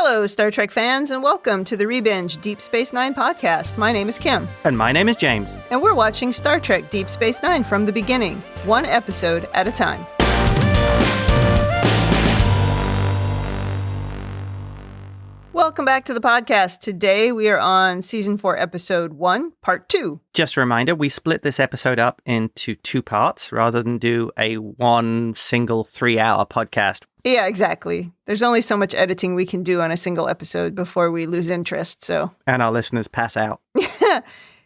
Hello, Star Trek fans, and welcome to the Rebinge Deep Space Nine podcast. My name is Kim. And my name is James. And we're watching Star Trek Deep Space Nine from the beginning, one episode at a time. Welcome back to the podcast. Today we are on Season 4, Episode 1, Part 2. Just a reminder, we split this episode up into two parts rather than do a one single 3-hour podcast. Yeah, exactly. There's only so much editing we can do on a single episode before we lose interest, so... And our listeners pass out.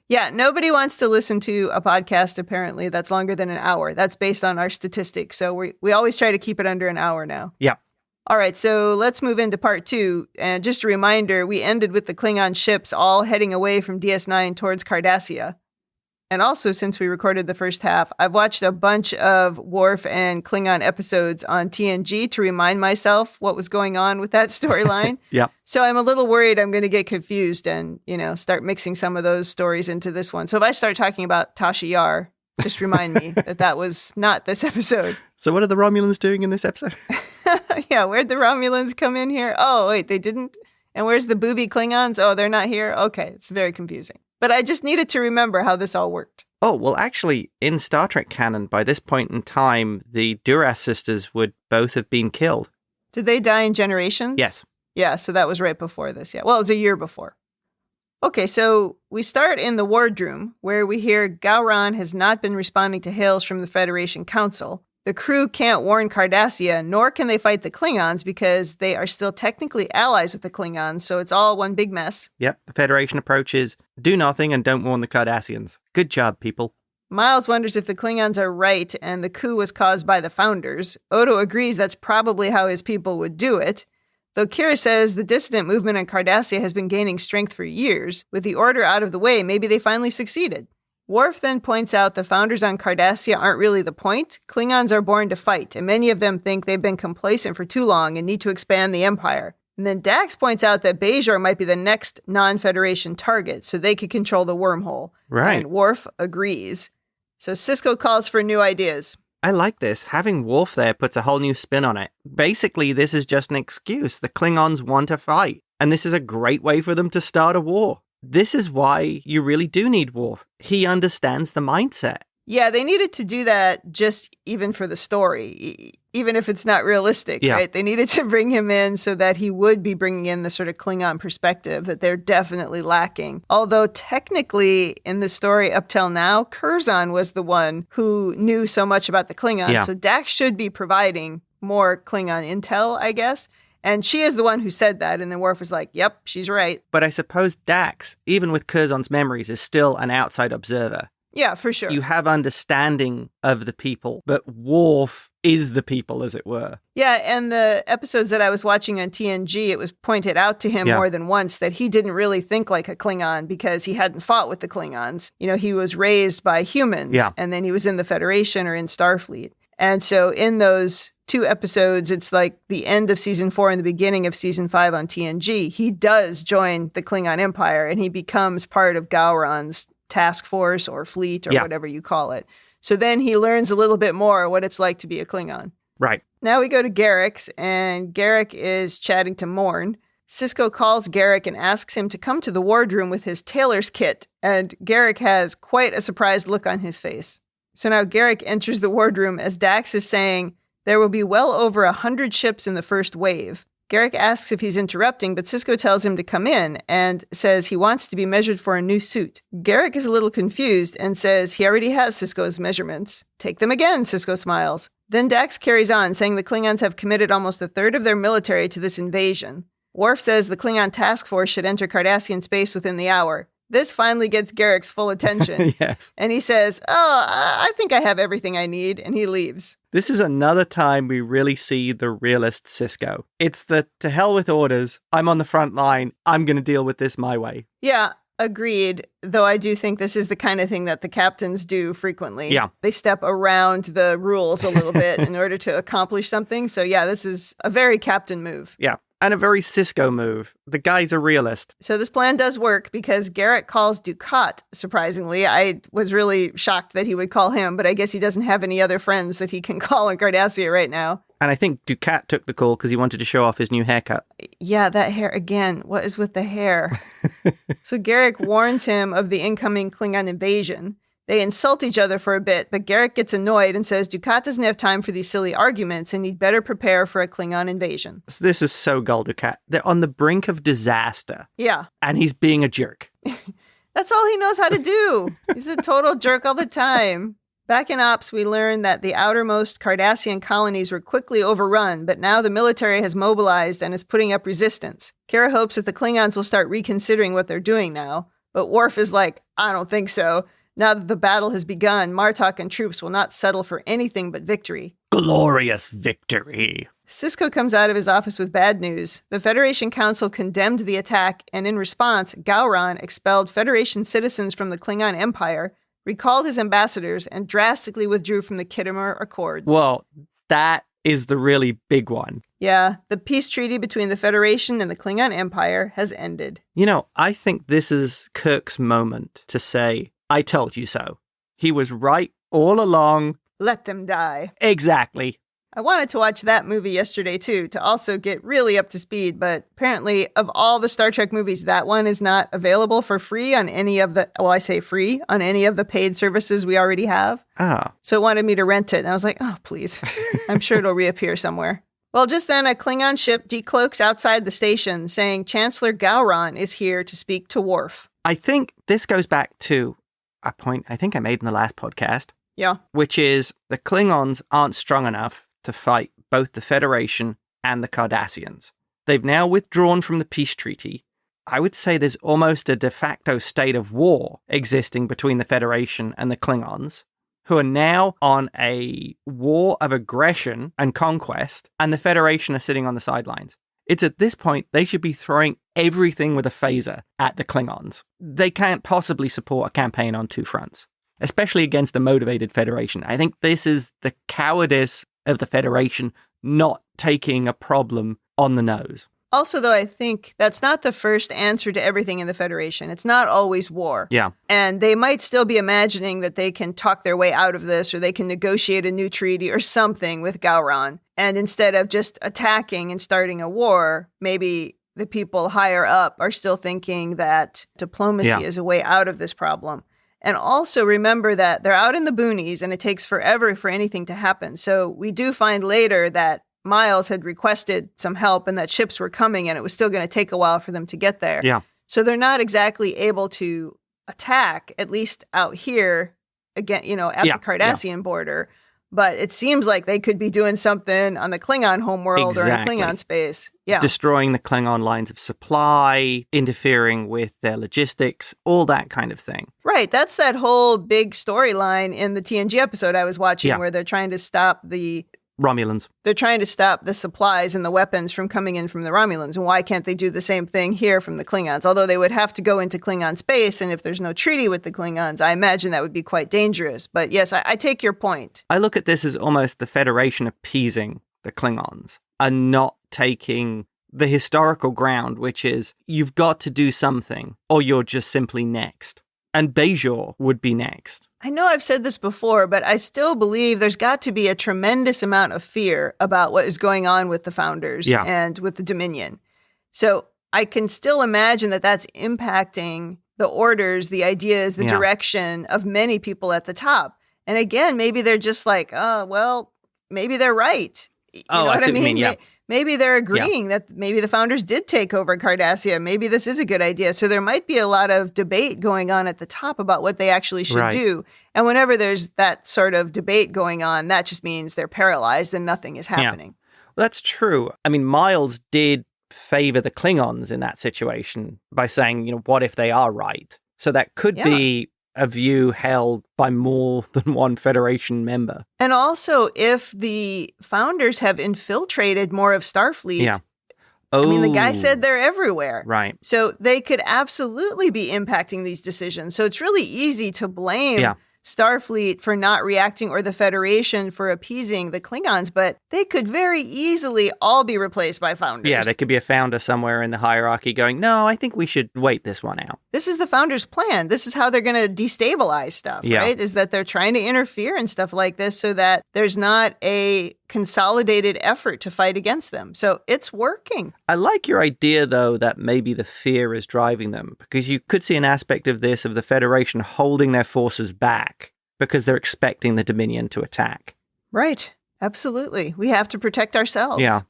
Yeah, nobody wants to listen to a podcast, apparently, that's longer than an hour. That's based on our statistics, so we always try to keep it under an hour now. Yeah. All right, so let's move into part 2. And just a reminder, we ended with the Klingon ships all heading away from DS9 towards Cardassia. And also, since we recorded the first half, I've watched a bunch of Worf and Klingon episodes on TNG to remind myself what was going on with that storyline. Yeah. So I'm a little worried I'm going to get confused and, start mixing some of those stories into this one. So if I start talking about Tasha Yar, just remind me that was not this episode. So what are the Romulans doing in this episode? Yeah, where'd the Romulans come in here? Oh, wait, they didn't? And where's the booby Klingons? Oh, they're not here? Okay, it's very confusing. But I just needed to remember how this all worked. Oh, well, actually, in Star Trek canon, by this point in time, the Duras sisters would both have been killed. Did they die in Generations? Yes. Yeah, so that was right before this. Yeah, well, it was a year before. Okay, so we start in the wardroom, where we hear Gowran has not been responding to hails from the Federation Council. The crew can't warn Cardassia, nor can they fight the Klingons because they are still technically allies with the Klingons, so it's all one big mess. Yep, the Federation approach is do nothing and don't warn the Cardassians. Good job, people. Miles wonders if the Klingons are right and the coup was caused by the Founders. Odo agrees that's probably how his people would do it. Though Kira says the dissident movement in Cardassia has been gaining strength for years. With the Order out of the way, maybe they finally succeeded. Worf then points out the Founders on Cardassia aren't really the point. Klingons are born to fight, and many of them think they've been complacent for too long and need to expand the Empire. And then Dax points out that Bajor might be the next non-Federation target, so they could control the wormhole. Right. And Worf agrees. So Sisko calls for new ideas. I like this. Having Worf there puts a whole new spin on it. Basically, this is just an excuse. The Klingons want to fight, and this is a great way for them to start a war. This is why you really do need Worf. He understands the mindset. Yeah, they needed to do that just even for the story, even if it's not realistic, right? They needed to bring him in so that he would be bringing in the sort of Klingon perspective that they're definitely lacking. Although technically in the story up till now, Curzon was the one who knew so much about the Klingons. Yeah. So Dax should be providing more Klingon intel, I guess. And she is the one who said that, and then Worf was like, yep, she's right. But I suppose Dax, even with Curzon's memories, is still an outside observer. Yeah, for sure. You have understanding of the people, but Worf is the people, as it were. Yeah, and the episodes that I was watching on TNG, it was pointed out to him more than once that he didn't really think like a Klingon because he hadn't fought with the Klingons. He was raised by humans, and then he was in the Federation or in Starfleet. And so in those 2 episodes, it's like the end of Season 4 and the beginning of Season 5 on TNG. He does join the Klingon Empire, and he becomes part of Gowran's task force or fleet or whatever you call it. So then he learns a little bit more what it's like to be a Klingon. Right. Now we go to Garak's, and Garak is chatting to Morn. Sisko calls Garak and asks him to come to the wardroom with his tailor's kit, and Garak has quite a surprised look on his face. So now Garak enters the wardroom as Dax is saying, there will be well over 100 ships in the first wave. Garak asks if he's interrupting, but Sisko tells him to come in and says he wants to be measured for a new suit. Garak is a little confused and says he already has Sisko's measurements. Take them again, Sisko smiles. Then Dax carries on, saying the Klingons have committed almost a third of their military to this invasion. Worf says the Klingon task force should enter Cardassian space within the hour. This finally gets Garak's full attention. Yes. And he says, I think I have everything I need, and he leaves. This is another time we really see the realist Sisko. It's the to hell with orders, I'm on the front line, I'm going to deal with this my way. Yeah, agreed. Though I do think this is the kind of thing that the captains do frequently. Yeah. They step around the rules a little bit in order to accomplish something. So yeah, this is a very captain move. Yeah. And a very Sisko move. The guy's a realist. So this plan does work because Garak calls Dukat, surprisingly. I was really shocked that he would call him, but I guess he doesn't have any other friends that he can call in Cardassia right now. And I think Dukat took the call because he wanted to show off his new haircut. Yeah, that hair again. What is with the hair? So Garak warns him of the incoming Klingon invasion. They insult each other for a bit, but Garak gets annoyed and says Dukat doesn't have time for these silly arguments and he'd better prepare for a Klingon invasion. This is so Gul Dukat. They're on the brink of disaster. Yeah. And he's being a jerk. That's all he knows how to do. He's a total jerk all the time. Back in Ops, we learned that the outermost Cardassian colonies were quickly overrun, but now the military has mobilized and is putting up resistance. Kara hopes that the Klingons will start reconsidering what they're doing now, but Worf is like, I don't think so. Now that the battle has begun, Martok and troops will not settle for anything but victory. Glorious victory. Sisko comes out of his office with bad news. The Federation Council condemned the attack, and in response, Gowran expelled Federation citizens from the Klingon Empire, recalled his ambassadors, and drastically withdrew from the Khitomer Accords. Well, that is the really big one. Yeah, the peace treaty between the Federation and the Klingon Empire has ended. You know, I think this is Kirk's moment to say, I told you so. He was right all along. Let them die. Exactly. I wanted to watch that movie yesterday, too, to also get really up to speed, but apparently of all the Star Trek movies, that one is not available for free on any of the, well, I say free, on any of the paid services we already have. Ah. So it wanted me to rent it, and I was like, oh, please. I'm sure it'll reappear somewhere. Well, just then, a Klingon ship decloaks outside the station, saying Chancellor Gowran is here to speak to Worf. I think this goes back to a point I think I made in the last podcast. Yeah. Which is the Klingons aren't strong enough to fight both the Federation and the Cardassians. They've now withdrawn from the peace treaty. I would say there's almost a de facto state of war existing between the Federation and the Klingons, who are now on a war of aggression and conquest, and the Federation are sitting on the sidelines. It's at this point they should be throwing everything with a phaser at the Klingons. They can't possibly support a campaign on two fronts, especially against a motivated Federation. I think this is the cowardice of the Federation not taking a problem on the nose. Also, though, I think that's not the first answer to everything in the Federation. It's not always war. Yeah. And they might still be imagining that they can talk their way out of this, or they can negotiate a new treaty or something with Gowran. And instead of just attacking and starting a war, maybe the people higher up are still thinking that diplomacy is a way out of this problem. And also remember that they're out in the boonies and it takes forever for anything to happen. So we do find later that Miles had requested some help and that ships were coming and it was still going to take a while for them to get there. Yeah. So they're not exactly able to attack, at least out here, again, you know, at the Cardassian border. But it seems like they could be doing something on the Klingon homeworld or in Klingon space. Yeah. Destroying the Klingon lines of supply, interfering with their logistics, all that kind of thing. Right. That's that whole big storyline in the TNG episode I was watching where they're trying to stop the Romulans. They're trying to stop the supplies and the weapons from coming in from the Romulans. And why can't they do the same thing here from the Klingons? Although they would have to go into Klingon space. And if there's no treaty with the Klingons, I imagine that would be quite dangerous. But yes, I take your point. I look at this as almost the Federation appeasing the Klingons and not taking the historical ground, which is you've got to do something or you're just simply next. And Bajor would be next. I know I've said this before, but I still believe there's got to be a tremendous amount of fear about what is going on with the Founders and with the Dominion. So I can still imagine that that's impacting the orders, the ideas, the direction of many people at the top. And again, maybe they're just like, oh, well, maybe they're right. You know what I mean? Maybe they're agreeing that maybe the Founders did take over Cardassia. Maybe this is a good idea. So there might be a lot of debate going on at the top about what they actually should do. And whenever there's that sort of debate going on, that just means they're paralyzed and nothing is happening. Well, that's true. I mean, Miles did favor the Klingons in that situation by saying, you know, what if they are right? So that could be a view held by more than one Federation member. And also, if the Founders have infiltrated more of Starfleet, I mean, the guy said they're everywhere. Right. So they could absolutely be impacting these decisions. So it's really easy to blame Starfleet for not reacting or the Federation for appeasing the Klingons, but they could very easily all be replaced by Founders. Yeah, there could be a Founder somewhere in the hierarchy going, no, I think we should wait this one out. This is the Founders' plan. This is how they're going to destabilize stuff, right? Is that they're trying to interfere in stuff like this so that there's not a consolidated effort to fight against them. So it's working. I like your idea, though, that maybe the fear is driving them, because you could see an aspect of this of the Federation holding their forces back because they're expecting the Dominion to attack. Right. Absolutely. We have to protect ourselves. Yeah.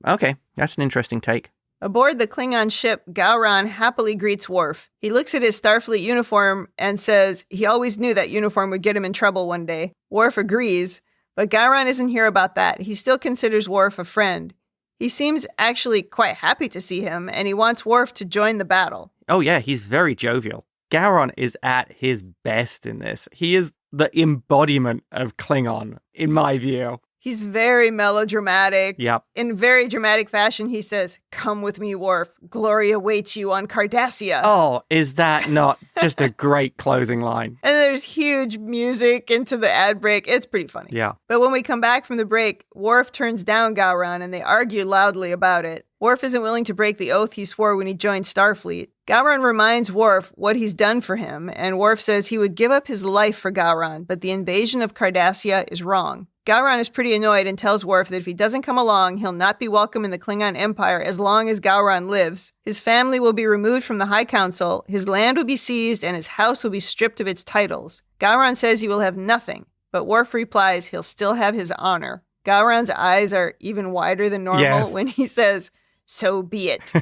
Okay. That's an interesting take. Aboard the Klingon ship, Gowran happily greets Worf. He looks at his Starfleet uniform and says he always knew that uniform would get him in trouble one day. Worf agrees, but Gowran isn't here about that. He still considers Worf a friend. He seems actually quite happy to see him, and he wants Worf to join the battle. Oh yeah, he's very jovial. Gowran is at his best in this. He is the embodiment of Klingon, in my view. He's very melodramatic. Yep. In very dramatic fashion, he says, "Come with me, Worf. Glory awaits you on Cardassia." Oh, is that not just a great closing line? And there's huge music into the ad break. It's pretty funny. Yeah. But when we come back from the break, Worf turns down Gowran and they argue loudly about it. Worf isn't willing to break the oath he swore when he joined Starfleet. Gowran reminds Worf what he's done for him, and Worf says he would give up his life for Gowran, but the invasion of Cardassia is wrong. Gowran is pretty annoyed and tells Worf that if he doesn't come along, he'll not be welcome in the Klingon Empire as long as Gowran lives. His family will be removed from the High Council, his land will be seized, and his house will be stripped of its titles. Gowran says he will have nothing, but Worf replies he'll still have his honor. Gowran's eyes are even wider than normal when he says, "So be it."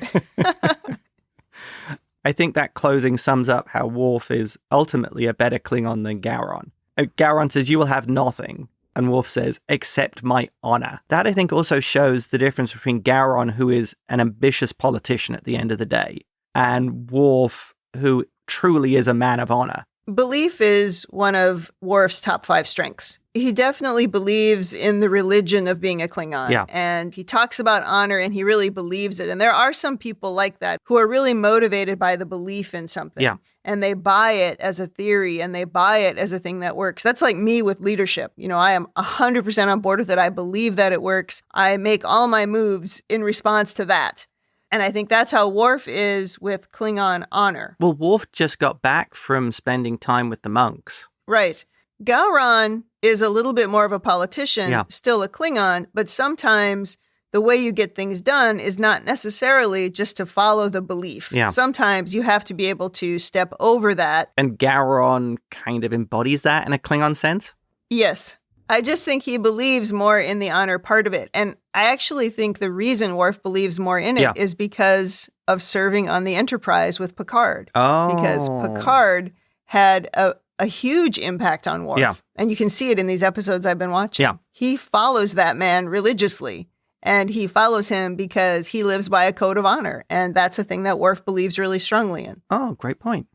I think that closing sums up how Worf is ultimately a better Klingon than Gowran. Gowran says, "You will have nothing." And Worf says, "Accept my honor." That, I think, also shows the difference between Gowran, who is an ambitious politician at the end of the day, and Worf, who truly is a man of honor. Belief is one of Worf's top 5 strengths. He definitely believes in the religion of being a Klingon. Yeah. And he talks about honor and he really believes it. And there are some people like that who are really motivated by the belief in something. Yeah. And they buy it as a theory and they buy it as a thing that works. That's like me with leadership. You know, I am 100% on board with it. I believe that it works. I make all my moves in response to that. And I think that's how Worf is with Klingon honor. Well, Worf just got back from spending time with the monks. Right. Gowran is a little bit more of a politician, still a Klingon, but sometimes the way you get things done is not necessarily just to follow the belief. Yeah. Sometimes you have to be able to step over that. And Gowran kind of embodies that in a Klingon sense? Yes. I just think he believes more in the honor part of it. And I actually think the reason Worf believes more in it is because of serving on the Enterprise with Picard. Oh. Because Picard had a huge impact on Worf. Yeah. And you can see it in these episodes I've been watching. Yeah. He follows that man religiously. And he follows him because he lives by a code of honor. And that's a thing that Worf believes really strongly in. Oh, great point.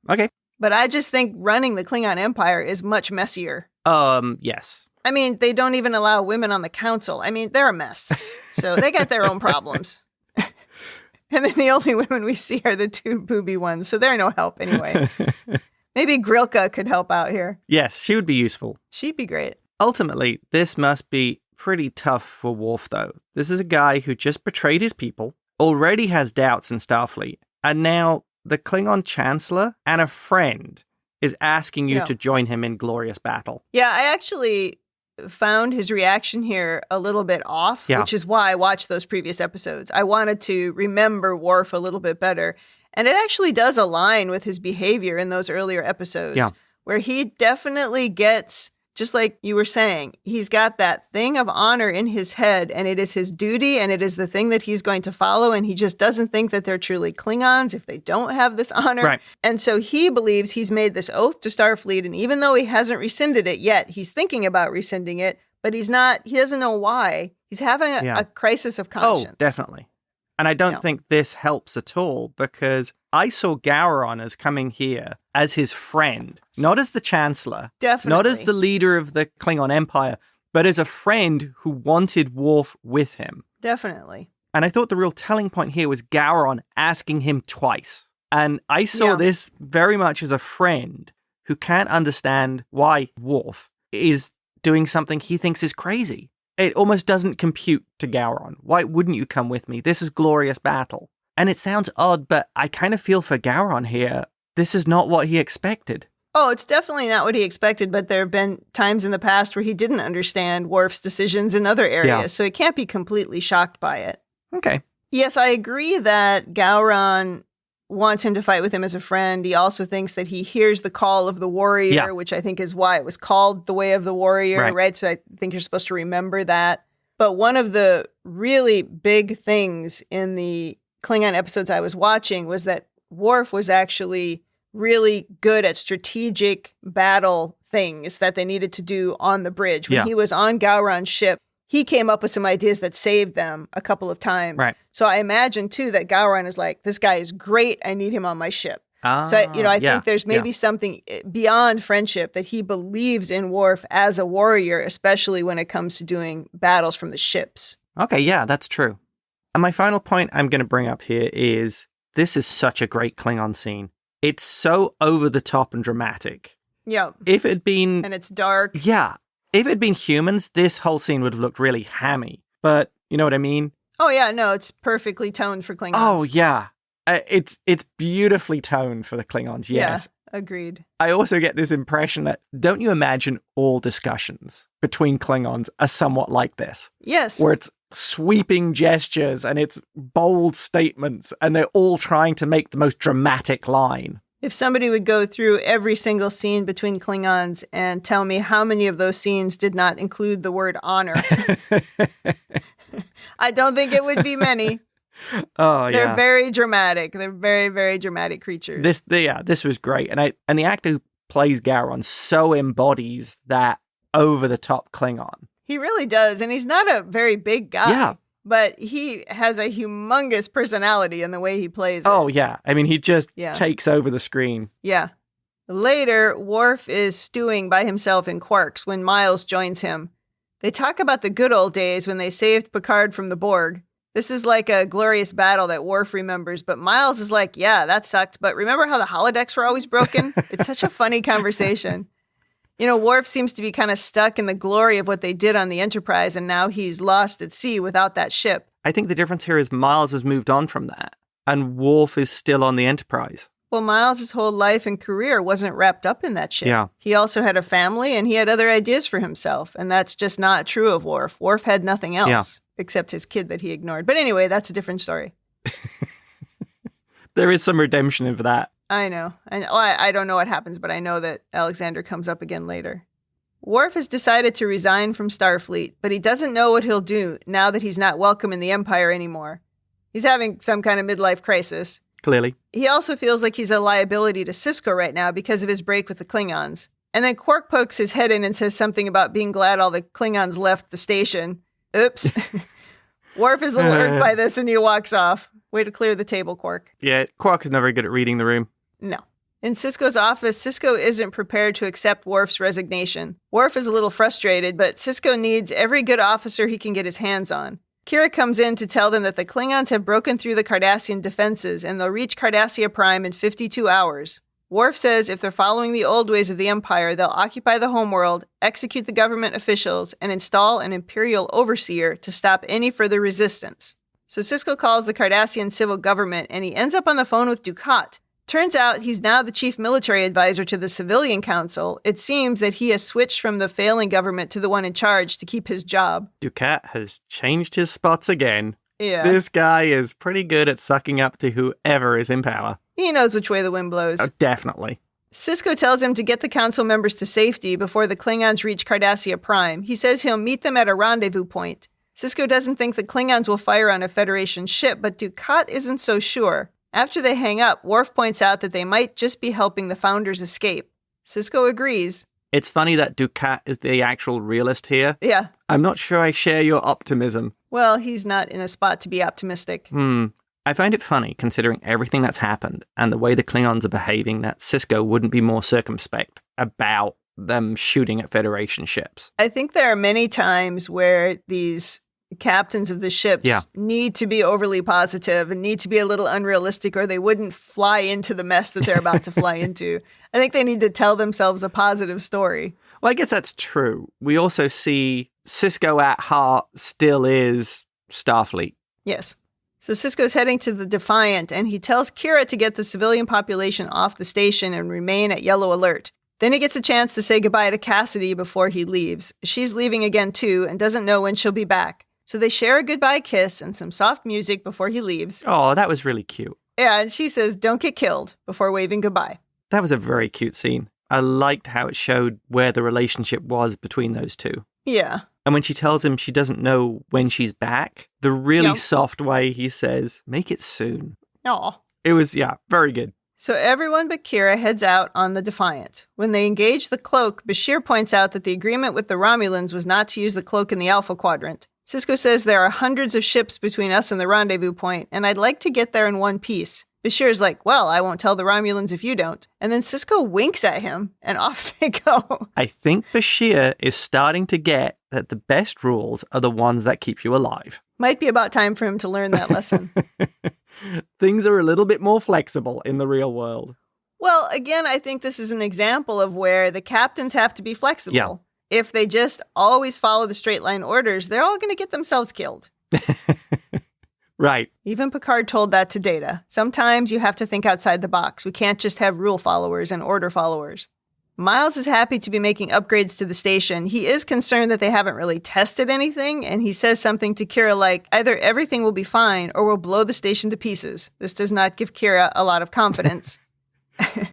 Okay. But I just think running the Klingon Empire is much messier. Yes. I mean, they don't even allow women on the council. I mean, they're a mess. So they got their own problems. And then the only women we see are the 2 booby ones. So they're no help anyway. Maybe Grilka could help out here. Yes, she would be useful. She'd be great. Ultimately, this must be pretty tough for Worf, though. This is a guy who just betrayed his people, already has doubts in Starfleet, and now the Klingon Chancellor and a friend is asking you to join him in glorious battle. Yeah, I actually found his reaction here a little bit off, which is why I watched those previous episodes. I wanted to remember Worf a little bit better. And it actually does align with his behavior in those earlier episodes, where he definitely gets, just like you were saying, he's got that thing of honor in his head, and it is his duty, and it is the thing that he's going to follow, and he just doesn't think that they're truly Klingons if they don't have this honor. Right. And so he believes he's made this oath to Starfleet, and even though he hasn't rescinded it yet, he's thinking about rescinding it, but he doesn't know why. He's having a crisis of conscience. Oh, definitely. And I don't think this helps at all, because I saw Gowran as coming here as his friend, not as the Chancellor, not as the leader of the Klingon Empire, but as a friend who wanted Worf with him. Definitely. And I thought the real telling point here was Gowran asking him twice. And I saw this very much as a friend who can't understand why Worf is doing something he thinks is crazy. It almost doesn't compute to Gowran. Why wouldn't you come with me? This is glorious battle. And it sounds odd, but I kind of feel for Gowran here. This is not what he expected. Oh, it's definitely not what he expected, but there have been times in the past where he didn't understand Worf's decisions in other areas, so he can't be completely shocked by it. Okay. Yes, I agree that Gowran wants him to fight with him as a friend. He also thinks that he hears the call of the warrior, which I think is why it was called the Way of the Warrior, right? So I think you're supposed to remember that. But one of the really big things in the Klingon episodes I was watching was that Worf was actually really good at strategic battle things that they needed to do on the bridge. When he was on Gowran's ship, he came up with some ideas that saved them a couple of times. Right. So I imagine, too, that Gowran is like, this guy is great. I need him on my ship. So, I think there's maybe something beyond friendship that he believes in Worf as a warrior, especially when it comes to doing battles from the ships. Okay, yeah, that's true. And my final point I'm going to bring up here is this is such a great Klingon scene. It's so over the top and dramatic. Yeah. If it had been... And it's dark. Yeah. If it had been humans, this whole scene would have looked really hammy. But you know what I mean? Oh, yeah. No, it's perfectly toned for Klingons. Oh, yeah. It's beautifully toned for the Klingons, yes. Yeah, agreed. I also get this impression that, don't you imagine all discussions between Klingons are somewhat like this? Yes. Where it's sweeping gestures and it's bold statements and they're all trying to make the most dramatic line. If somebody would go through every single scene between Klingons and tell me how many of those scenes did not include the word honor, I don't think it would be many. Oh, yeah. They're very dramatic. They're very, very dramatic creatures. This was great. And the actor who plays Gowran so embodies that over-the-top Klingon. He really does. And he's not a very big guy. Yeah. But he has a humongous personality in the way he plays it. Oh, yeah. I mean, he just takes over the screen. Yeah. Later, Worf is stewing by himself in Quarks when Miles joins him. They talk about the good old days when they saved Picard from the Borg. This is like a glorious battle that Worf remembers, but Miles is like, yeah, that sucked, but remember how the holodecks were always broken? It's such a funny conversation. Worf seems to be kind of stuck in the glory of what they did on the Enterprise, and now he's lost at sea without that ship. I think the difference here is Miles has moved on from that, and Worf is still on the Enterprise. Well, Miles' whole life and career wasn't wrapped up in that ship. Yeah. He also had a family, and he had other ideas for himself, and that's just not true of Worf. Worf had nothing else, except his kid that he ignored. But anyway, that's a different story. There is some redemption in that. I know. And I don't know what happens, but I know that Alexander comes up again later. Worf has decided to resign from Starfleet, but he doesn't know what he'll do now that he's not welcome in the Empire anymore. He's having some kind of midlife crisis. Clearly. He also feels like he's a liability to Sisko right now because of his break with the Klingons. And then Quark pokes his head in and says something about being glad all the Klingons left the station. Oops. Worf is alerted by this and he walks off. Way to clear the table, Quark. Yeah, Quark is not very good at reading the room. No. In Sisko's office, Sisko isn't prepared to accept Worf's resignation. Worf is a little frustrated, but Sisko needs every good officer he can get his hands on. Kira comes in to tell them that the Klingons have broken through the Cardassian defenses and they'll reach Cardassia Prime in 52 hours. Worf says if they're following the old ways of the Empire, they'll occupy the homeworld, execute the government officials, and install an Imperial overseer to stop any further resistance. So Sisko calls the Cardassian civil government and he ends up on the phone with Dukat. Turns out he's now the chief military advisor to the civilian council. It seems that he has switched from the failing government to the one in charge to keep his job. Dukat has changed his spots again. Yeah. This guy is pretty good at sucking up to whoever is in power. He knows which way the wind blows. Oh, definitely. Sisko tells him to get the council members to safety before the Klingons reach Cardassia Prime. He says he'll meet them at a rendezvous point. Sisko doesn't think the Klingons will fire on a Federation ship, but Dukat isn't so sure. After they hang up, Worf points out that they might just be helping the Founders escape. Sisko agrees. It's funny that Dukat is the actual realist here. Yeah. I'm not sure I share your optimism. Well, he's not in a spot to be optimistic. I find it funny, considering everything that's happened and the way the Klingons are behaving, that Sisko wouldn't be more circumspect about them shooting at Federation ships. I think there are many times where these captains of the ships need to be overly positive and need to be a little unrealistic, or they wouldn't fly into the mess that they're about to fly into. I think they need to tell themselves a positive story. Well, I guess that's true. We also see Sisko at heart still is Starfleet. Yes. So Sisko's heading to the Defiant, and he tells Kira to get the civilian population off the station and remain at yellow alert. Then he gets a chance to say goodbye to Cassidy before he leaves. She's leaving again too and doesn't know when she'll be back. So they share a goodbye kiss and some soft music before he leaves. Oh, that was really cute. Yeah, and she says, "Don't get killed," before waving goodbye. That was a very cute scene. I liked how it showed where the relationship was between those two. Yeah. And when she tells him she doesn't know when she's back, the really soft way he says, "Make it soon." Aw. It was, very good. So everyone but Kira heads out on the Defiant. When they engage the cloak, Bashir points out that the agreement with the Romulans was not to use the cloak in the Alpha Quadrant. Sisko says there are hundreds of ships between us and the rendezvous point, and I'd like to get there in one piece. Bashir's like, "Well, I won't tell the Romulans if you don't." And then Sisko winks at him, and off they go. I think Bashir is starting to get that the best rules are the ones that keep you alive. Might be about time for him to learn that lesson. Things are a little bit more flexible in the real world. Well, again, I think this is an example of where the captains have to be flexible. Yeah. If they just always follow the straight line orders, they're all going to get themselves killed. Right. Even Picard told that to Data. Sometimes you have to think outside the box. We can't just have rule followers and order followers. Miles is happy to be making upgrades to the station. He is concerned that they haven't really tested anything, and he says something to Kira like, either everything will be fine or we'll blow the station to pieces. This does not give Kira a lot of confidence.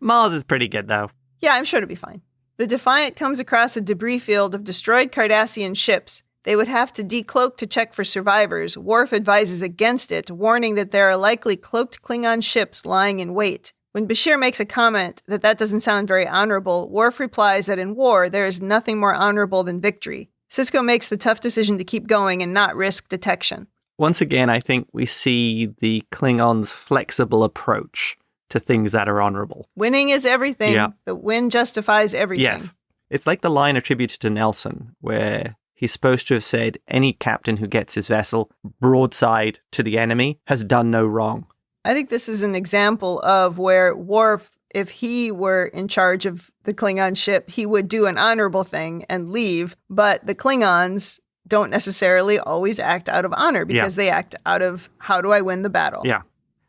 Miles is pretty good, though. Yeah, I'm sure it'll be fine. The Defiant comes across a debris field of destroyed Cardassian ships. They would have to decloak to check for survivors. Worf advises against it, warning that there are likely cloaked Klingon ships lying in wait. When Bashir makes a comment that doesn't sound very honorable, Worf replies that in war, there is nothing more honorable than victory. Sisko makes the tough decision to keep going and not risk detection. Once again, I think we see the Klingons' flexible approach to things that are honorable. Winning is everything. Yeah. The win justifies everything. Yes. It's like the line attributed to Nelson, where he's supposed to have said, any captain who gets his vessel broadside to the enemy has done no wrong. I think this is an example of where Worf, if he were in charge of the Klingon ship, he would do an honorable thing and leave. But the Klingons don't necessarily always act out of honor because they act out of, how do I win the battle? Yeah.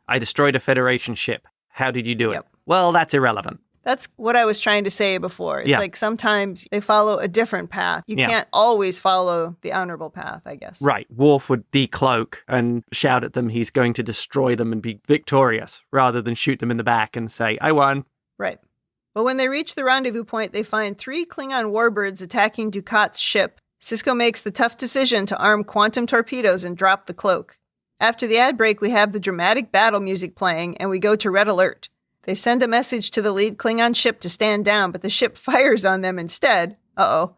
I destroyed a Federation ship. How did you do Yep. it? Well, that's irrelevant. That's what I was trying to say before. It's like sometimes they follow a different path. You can't always follow the honorable path, I guess. Right. Worf would decloak and shout at them he's going to destroy them and be victorious, rather than shoot them in the back and say, I won. Right. But when they reach the rendezvous point, they find 3 Klingon warbirds attacking Dukat's ship. Sisko makes the tough decision to arm quantum torpedoes and drop the cloak. After the ad break, we have the dramatic battle music playing, and we go to red alert. They send a message to the lead Klingon ship to stand down, but the ship fires on them instead. Uh-oh.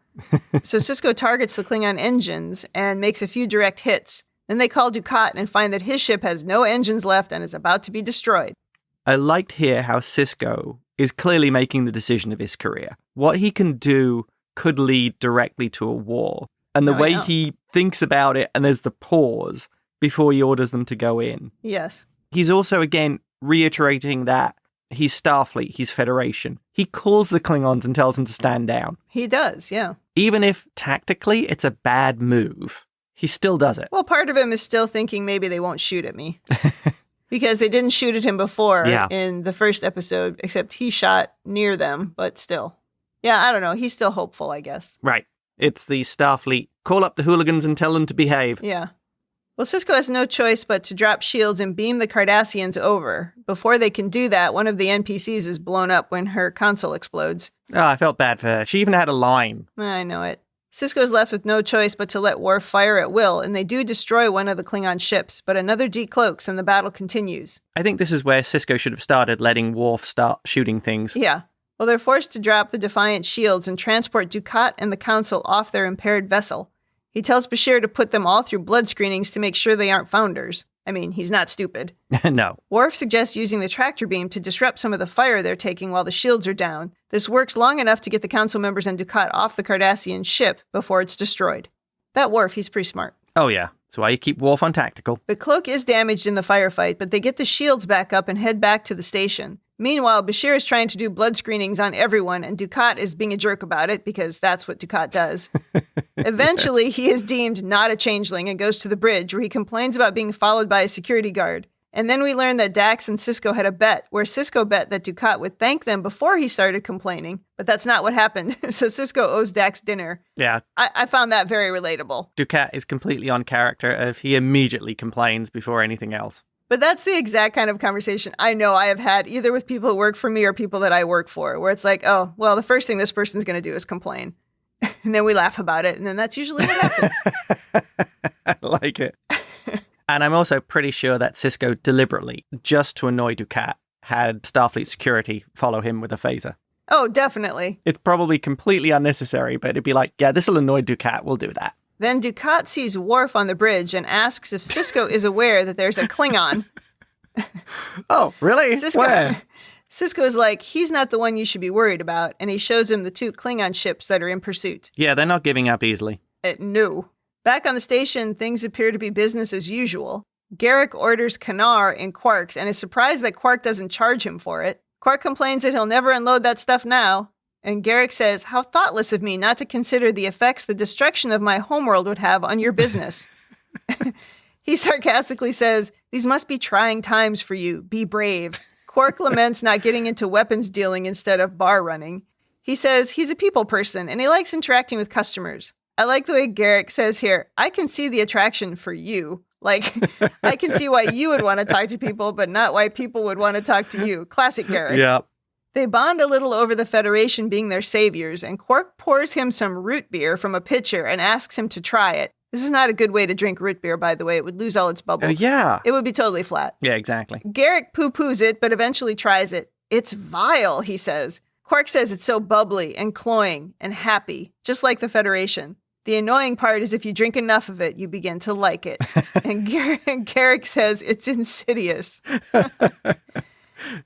So Sisko targets the Klingon engines and makes a few direct hits. Then they call Dukat and find that his ship has no engines left and is about to be destroyed. I liked here how Sisko is clearly making the decision of his career. What he can do could lead directly to a war. And the way he thinks about it, and there's the pause before he orders them to go in. Yes. He's also, again, reiterating that he's Starfleet, he's Federation. He calls the Klingons and tells them to stand down. He does, yeah. Even if tactically it's a bad move, he still does it. Well, part of him is still thinking maybe they won't shoot at me. Because they didn't shoot at him before in the first episode, except he shot near them, but still. Yeah, I don't know. He's still hopeful, I guess. Right. It's the Starfleet. Call up the hooligans and tell them to behave. Yeah. Well, Sisko has no choice but to drop shields and beam the Cardassians over. Before they can do that, one of the NPCs is blown up when her console explodes. Oh, I felt bad for her. She even had a line. I know it. Sisko's left with no choice but to let Worf fire at will, and they do destroy one of the Klingon ships, but another decloaks and the battle continues. I think this is where Sisko should have started letting Worf start shooting things. Yeah. Well, they're forced to drop the Defiant shields and transport Dukat and the Council off their impaired vessel. He tells Bashir to put them all through blood screenings to make sure they aren't founders. I mean, he's not stupid. No. Worf suggests using the tractor beam to disrupt some of the fire they're taking while the shields are down. This works long enough to get the Council members and Dukat off the Cardassian ship before it's destroyed. That Worf, he's pretty smart. Oh, yeah. That's why you keep Worf on tactical. The cloak is damaged in the firefight, but they get the shields back up and head back to the station. Meanwhile, Bashir is trying to do blood screenings on everyone, and Dukat is being a jerk about it, because that's what Dukat does. Eventually, he is deemed not a changeling and goes to the bridge, where he complains about being followed by a security guard. And then we learn that Dax and Sisko had a bet, where Sisko bet that Dukat would thank them before he started complaining, but that's not what happened. So Sisko owes Dax dinner. Yeah. I found that very relatable. Dukat is completely on character if he immediately complains before anything else. But that's the exact kind of conversation I know I have had either with people who work for me or people that I work for, where it's like, oh, well, the first thing this person's going to do is complain. And then we laugh about it, and then that's usually what happens. I like it. And I'm also pretty sure that Sisko deliberately, just to annoy Dukat, had Starfleet security follow him with a phaser. Oh, definitely. It's probably completely unnecessary, but it'd be like, yeah, this'll annoy Dukat, we'll do that. Then Dukat sees Worf on the bridge and asks if Sisko is aware that there's a Klingon. Oh, really? Where? Sisko is like, he's not the one you should be worried about, and he shows him the 2 Klingon ships that are in pursuit. Yeah, they're not giving up easily. No. Back on the station, things appear to be business as usual. Garrick orders Kanar in Quark's and is surprised that Quark doesn't charge him for it. Quark complains that he'll never unload that stuff now. And Garrick says, how thoughtless of me not to consider the effects the destruction of my homeworld would have on your business. He sarcastically says, these must be trying times for you. Be brave. Quark laments not getting into weapons dealing instead of bar running. He says he's a people person and he likes interacting with customers. I like the way Garrick says here, I can see the attraction for you. Like, I can see why you would want to talk to people, but not why people would want to talk to you. Classic Garrick. Yeah. They bond a little over the Federation being their saviors, and Quark pours him some root beer from a pitcher and asks him to try it. This is not a good way to drink root beer, by the way. It would lose all its bubbles. Yeah. It would be totally flat. Yeah, exactly. Garrick poo-poos it, but eventually tries it. It's vile, he says. Quark says it's so bubbly and cloying and happy, just like the Federation. The annoying part is if you drink enough of it, you begin to like it. And Garrick says it's insidious.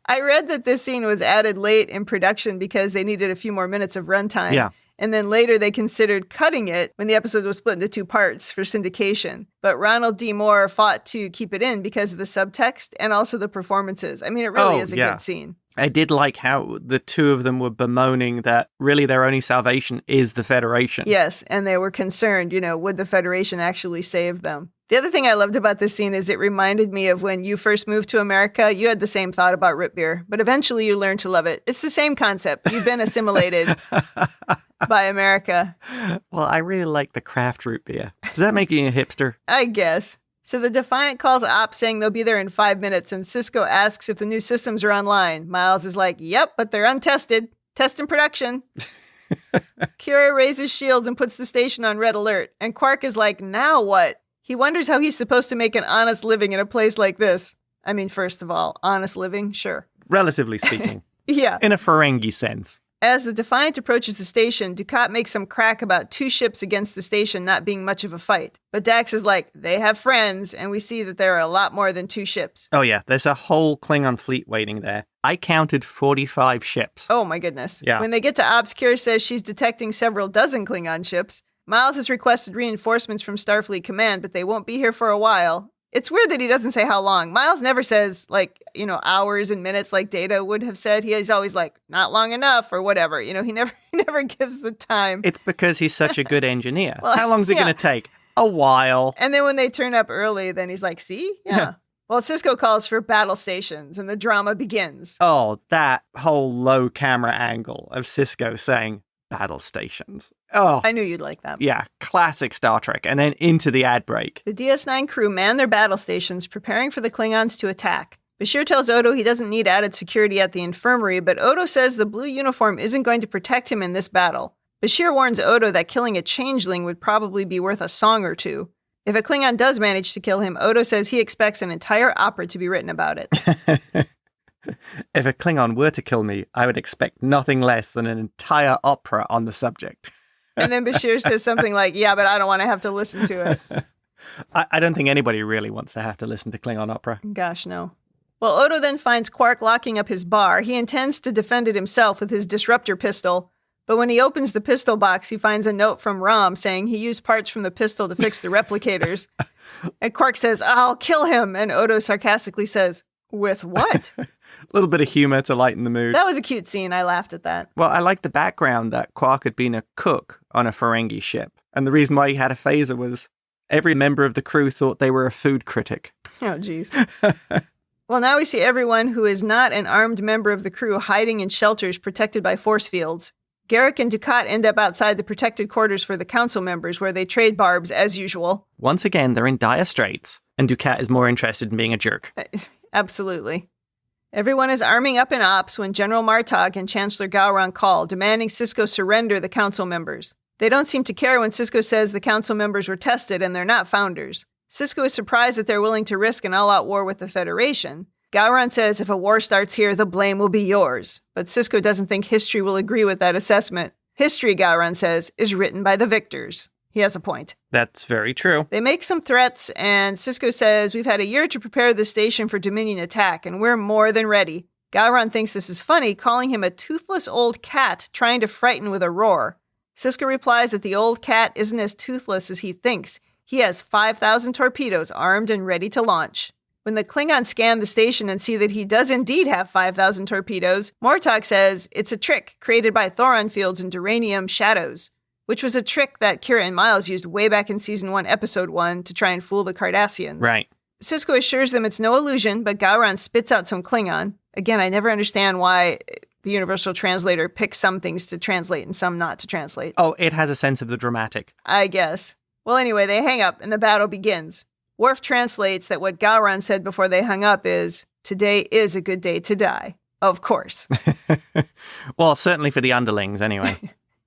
I read that this scene was added late in production because they needed a few more minutes of runtime. Yeah. And then later they considered cutting it when the episode was split into 2 parts for syndication. But Ronald D. Moore fought to keep it in because of the subtext and also the performances. I mean, it really is a good scene. I did like how the 2 of them were bemoaning that really their only salvation is the Federation. Yes, and they were concerned, would the Federation actually save them? The other thing I loved about this scene is it reminded me of when you first moved to America, you had the same thought about root beer, but eventually you learned to love it. It's the same concept. You've been assimilated by America. Well, I really like the craft root beer. Does that make you a hipster? I guess. So the Defiant calls Ops saying they'll be there in 5 minutes, and Sisko asks if the new systems are online. Miles is like, yep, but they're untested. Test in production. Kira raises shields and puts the station on red alert, and Quark is like, now what? He wonders how he's supposed to make an honest living in a place like this. I mean, first of all, honest living, sure. Relatively speaking. Yeah. In a Ferengi sense. As the Defiant approaches the station, Dukat makes some crack about 2 ships against the station not being much of a fight. But Dax is like, they have friends, and we see that there are a lot more than 2 ships. Oh yeah, there's a whole Klingon fleet waiting there. I counted 45 ships. Oh my goodness. Yeah. When they get to Ops, Kira says she's detecting several dozen Klingon ships. Miles has requested reinforcements from Starfleet Command, but they won't be here for a while. It's weird that he doesn't say how long. Miles never says, hours and minutes like Data would have said. He's always like, not long enough or whatever. He never gives the time. It's because he's such a good engineer. Well, how long is it going to take? A while. And then when they turn up early, then he's like, see? Yeah. Well, Sisko calls for battle stations, and the drama begins. Oh, that whole low camera angle of Sisko saying, battle stations. Oh, I knew you'd like that. Yeah, classic Star Trek. And then into the ad break. The DS9 crew man their battle stations, preparing for the Klingons to attack. Bashir tells Odo he doesn't need added security at the infirmary, but Odo says the blue uniform isn't going to protect him in this battle. Bashir warns Odo that killing a changeling would probably be worth a song or 2. If a Klingon does manage to kill him, Odo says he expects an entire opera to be written about it. If a Klingon were to kill me, I would expect nothing less than an entire opera on the subject. And then Bashir says something like, yeah, but I don't want to have to listen to it. I don't think anybody really wants to have to listen to Klingon opera. Gosh, no. Well, Odo then finds Quark locking up his bar. He intends to defend it himself with his disruptor pistol. But when he opens the pistol box, he finds a note from Rom saying he used parts from the pistol to fix the replicators. And Quark says, I'll kill him. And Odo sarcastically says, with what? A little bit of humor to lighten the mood. That was a cute scene. I laughed at that. Well, I like the background that Quark had been a cook on a Ferengi ship. And the reason why he had a phaser was every member of the crew thought they were a food critic. Oh, geez. Well, now we see everyone who is not an armed member of the crew hiding in shelters protected by force fields. Garak and Dukat end up outside the protected quarters for the council members, where they trade barbs as usual. Once again, they're in dire straits, and Dukat is more interested in being a jerk. Absolutely. Everyone is arming up in ops when General Martog and Chancellor Gowran call, demanding Sisko surrender the council members. They don't seem to care when Sisko says the council members were tested and they're not founders. Sisko is surprised that they're willing to risk an all-out war with the Federation. Gowran says if a war starts here, the blame will be yours. But Sisko doesn't think history will agree with that assessment. History, Gowran says, is written by the victors. He has a point. That's very true. They make some threats, and Sisko says, we've had a year to prepare the station for Dominion attack, and we're more than ready. Gowran thinks this is funny, calling him a toothless old cat trying to frighten with a roar. Sisko replies that the old cat isn't as toothless as he thinks. He has 5,000 torpedoes armed and ready to launch. When the Klingons scan the station and see that he does indeed have 5,000 torpedoes, Mortog says it's a trick created by Thoron fields and Duranium shadows, which was a trick that Kira and Miles used way back in Season 1, Episode 1 to try and fool the Cardassians. Right. Sisko assures them it's no illusion, but Gowran spits out some Klingon. Again, I never understand why the Universal Translator picks some things to translate and some not to translate. Oh, it has a sense of the dramatic. I guess. Well, anyway, they hang up and the battle begins. Worf translates that what Gowran said before they hung up is, today is a good day to die. Of course. Well, certainly for the underlings, anyway.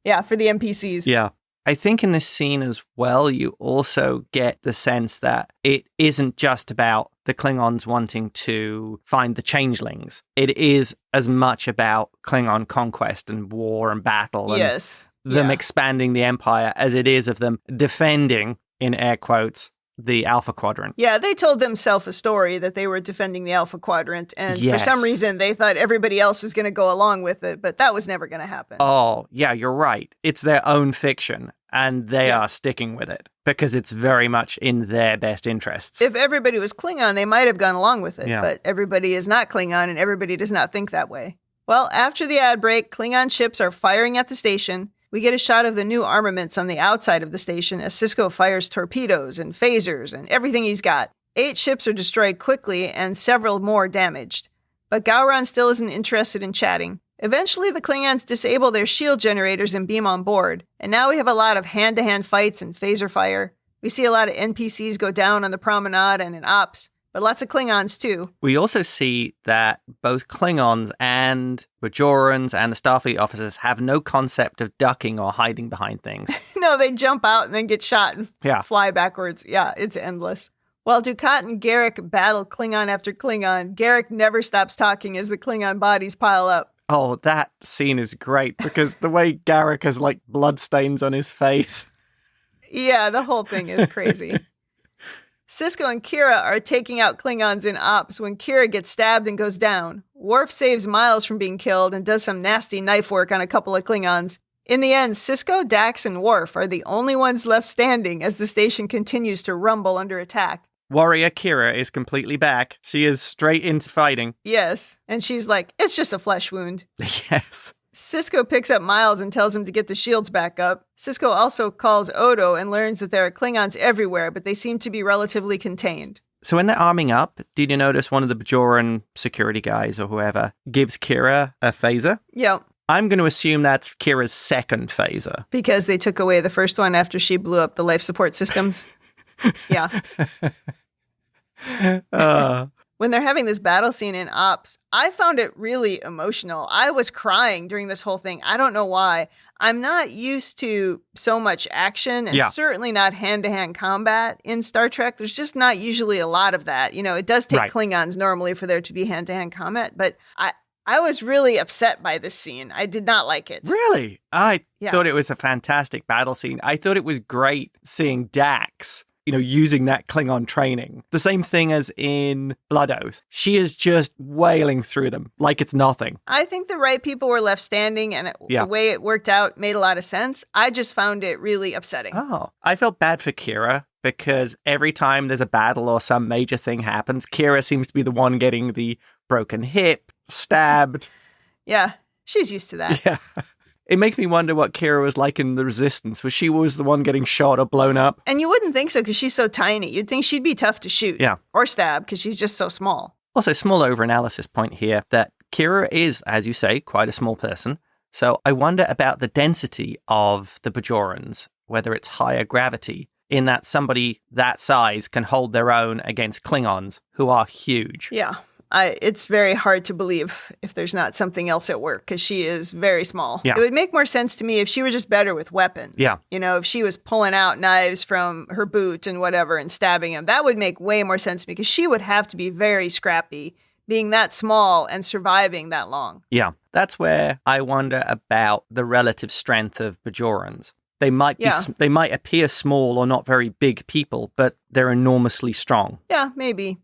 Yeah, for the NPCs. Yeah. I think in this scene as well, you also get the sense that it isn't just about the Klingons wanting to find the changelings. It is as much about Klingon conquest and war and battle and them expanding the Empire as it is of them defending, in air quotes, the Alpha Quadrant. Yeah, they told themselves a story that they were defending the Alpha Quadrant, and for some reason they thought everybody else was going to go along with it, but that was never going to happen. Oh, yeah, you're right. It's their own fiction, and they are sticking with it, because it's very much in their best interests. If everybody was Klingon, they might have gone along with it, but everybody is not Klingon, and everybody does not think that way. Well, after the ad break, Klingon ships are firing at the station. We get a shot of the new armaments on the outside of the station as Sisko fires torpedoes and phasers and everything he's got. 8 ships are destroyed quickly and several more damaged. But Gowran still isn't interested in chatting. Eventually, the Klingons disable their shield generators and beam on board. And now we have a lot of hand-to-hand fights and phaser fire. We see a lot of NPCs go down on the promenade and in ops. But lots of Klingons, too. We also see that both Klingons and Bajorans and the Starfleet officers have no concept of ducking or hiding behind things. No, they jump out and then get shot and fly backwards. Yeah, it's endless. While Dukat and Garak battle Klingon after Klingon, Garak never stops talking as the Klingon bodies pile up. Oh, that scene is great because the way Garak has, like, bloodstains on his face. Yeah, the whole thing is crazy. Sisko and Kira are taking out Klingons in ops when Kira gets stabbed and goes down. Worf saves Miles from being killed and does some nasty knife work on a couple of Klingons. In the end, Sisko, Dax, and Worf are the only ones left standing as the station continues to rumble under attack. Warrior Kira is completely back. She is straight into fighting. Yes, and she's like, it's just a flesh wound. Yes. Sisko picks up Miles and tells him to get the shields back up. Sisko also calls Odo and learns that there are Klingons everywhere, but they seem to be relatively contained. So when they're arming up, did you notice one of the Bajoran security guys or whoever gives Kira a phaser? Yep. I'm going to assume that's Kira's second phaser. Because they took away the first one after she blew up the life support systems. Yeah. When they're having this battle scene in ops, I found it really emotional. I was crying during this whole thing. I don't know why. I'm not used to so much action and certainly not hand-to-hand combat in Star Trek. There's just not usually a lot of that. You know, it does take Klingons normally for there to be hand-to-hand combat, but I was really upset by this scene. I did not like it. Really? I thought it was a fantastic battle scene. I thought it was great seeing Dax using that Klingon training. The same thing as in Blood Oath. She is just wailing through them like it's nothing. I think the right people were left standing, and the way it worked out made a lot of sense. I just found it really upsetting. Oh, I felt bad for Kira because every time there's a battle or some major thing happens, Kira seems to be the one getting the broken hip, stabbed. Yeah, she's used to that. Yeah. It makes me wonder what Kira was like in the Resistance. Was she always the one getting shot or blown up? And you wouldn't think so because she's so tiny. You'd think she'd be tough to shoot. Yeah. Or stab because she's just so small. Also, small over-analysis point here that Kira is, as you say, quite a small person. So I wonder about the density of the Bajorans, whether it's higher gravity, in that somebody that size can hold their own against Klingons, who are huge. Yeah. It's very hard to believe if there's not something else at work because she is very small. Yeah. It would make more sense to me if she were just better with weapons. Yeah. If she was pulling out knives from her boot and whatever and stabbing him, that would make way more sense because she would have to be very scrappy being that small and surviving that long. Yeah. That's where I wonder about the relative strength of Bajorans. They might they might appear small or not very big people, but they're enormously strong. Yeah, maybe.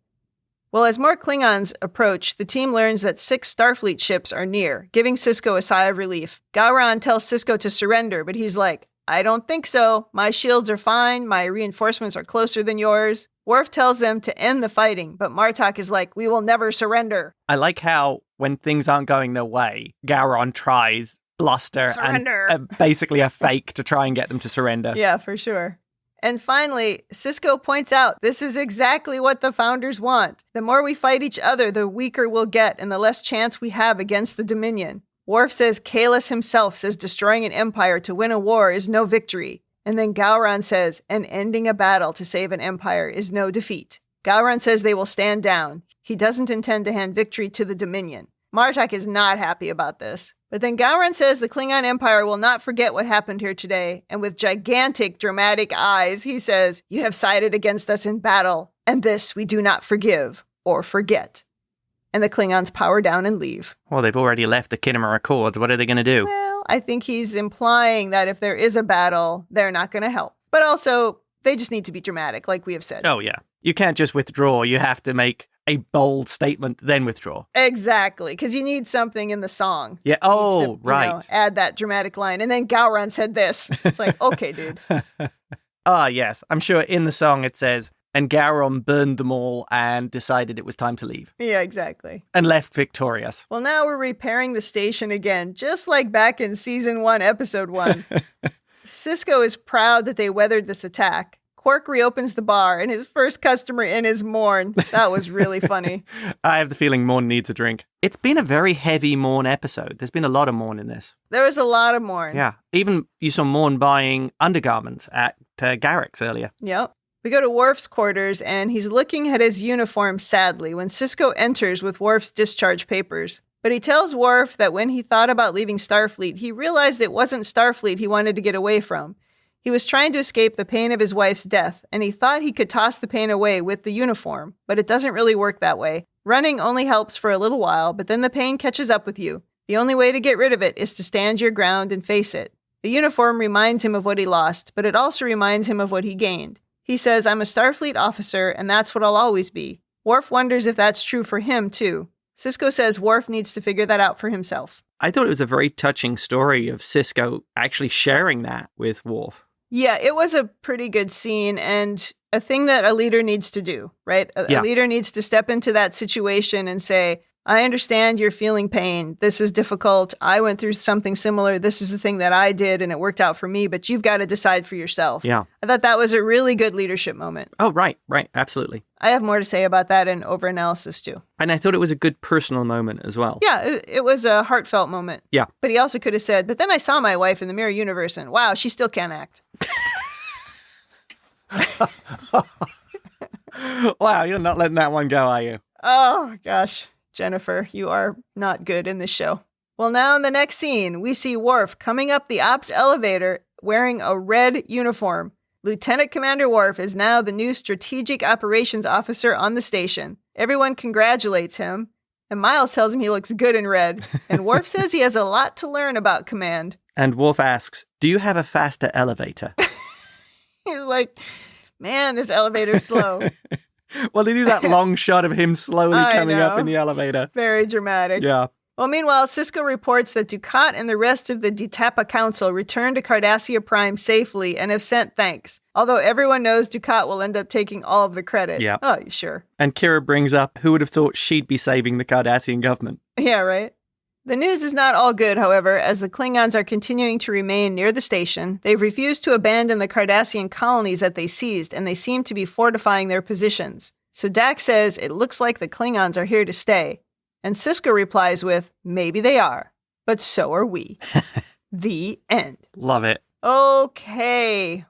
Well, as more Klingons approach, the team learns that 6 Starfleet ships are near, giving Sisko a sigh of relief. Gowran tells Sisko to surrender, but he's like, I don't think so. My shields are fine. My reinforcements are closer than yours. Worf tells them to end the fighting, but Martok is like, we will never surrender. I like how when things aren't going their way, Gowran tries bluster and basically a fake to try and get them to surrender. Yeah, for sure. And finally, Sisko points out this is exactly what the Founders want. The more we fight each other, the weaker we'll get and the less chance we have against the Dominion. Worf says Kahless himself says destroying an empire to win a war is no victory. And then Gowran says, and ending a battle to save an empire is no defeat. Gowran says they will stand down. He doesn't intend to hand victory to the Dominion. Martok is not happy about this. But then Gowran says the Klingon Empire will not forget what happened here today, and with gigantic, dramatic eyes, he says, you have sided against us in battle, and this we do not forgive or forget. And the Klingons power down and leave. Well, they've already left the Khitomer Accords. What are they going to do? Well, I think he's implying that if there is a battle, they're not going to help. But also, they just need to be dramatic, like we have said. Oh, yeah. You can't just withdraw. You have to make a bold statement, then withdraw. Exactly, because you need something in the song. Yeah, right. Add that dramatic line. And then Gowran said this. It's like, okay, dude. Yes. I'm sure in the song it says, and Gowran burned them all and decided it was time to leave. Yeah, exactly. And left victorious. Well, now we're repairing the station again, just like back in Season 1, Episode 1. Sisko is proud that they weathered this attack. Quark reopens the bar, and his first customer in is Morn. That was really funny. I have the feeling Morn needs a drink. It's been a very heavy Morn episode. There's been a lot of Morn in this. There was a lot of Morn. Yeah. Even you saw Morn buying undergarments at Garrick's earlier. Yep. We go to Worf's quarters, and he's looking at his uniform sadly when Sisko enters with Worf's discharge papers. But he tells Worf that when he thought about leaving Starfleet, he realized it wasn't Starfleet he wanted to get away from. He was trying to escape the pain of his wife's death, and he thought he could toss the pain away with the uniform, but it doesn't really work that way. Running only helps for a little while, but then the pain catches up with you. The only way to get rid of it is to stand your ground and face it. The uniform reminds him of what he lost, but it also reminds him of what he gained. He says, I'm a Starfleet officer, and that's what I'll always be. Worf wonders if that's true for him, too. Sisko says Worf needs to figure that out for himself. I thought it was a very touching story of Sisko actually sharing that with Worf. Yeah, it was a pretty good scene and a thing that a leader needs to do, right? A leader needs to step into that situation and say, I understand you're feeling pain. This is difficult. I went through something similar. This is the thing that I did and it worked out for me, but you've got to decide for yourself. Yeah. I thought that was a really good leadership moment. Oh, right. Absolutely. I have more to say about that in overanalysis too. And I thought it was a good personal moment as well. Yeah, it was a heartfelt moment. Yeah. But he also could have said, but then I saw my wife in the mirror universe and wow, she still can't act. Wow, you're not letting that one go, are you? Oh, gosh. Jennifer, you are not good in this show. Well, now in the next scene, we see Worf coming up the ops elevator wearing a red uniform. Lieutenant Commander Worf is now the new Strategic Operations Officer on the station. Everyone congratulates him, and Miles tells him he looks good in red, and Worf says he has a lot to learn about command. And Worf asks, do you have a faster elevator? He's like, Man, this elevator's slow. Well, they do that long shot of him slowly I coming up know. in the elevator. It's very dramatic. Yeah. Well, meanwhile, Sisko reports that Dukat and the rest of the Detapa Council returned to Cardassia Prime safely and have sent thanks. Although everyone knows Dukat will end up taking all of the credit. Yeah. Oh, sure. And Kira brings up, who would have thought she'd be saving the Cardassian government? Yeah, right. The news is not all good, however, as the Klingons are continuing to remain near the station. They've refused to abandon the Cardassian colonies that they seized, and they seem to be fortifying their positions. So Dax says it looks like the Klingons are here to stay. And Sisko replies with, maybe they are, but so are we. The end. Love it. Okay.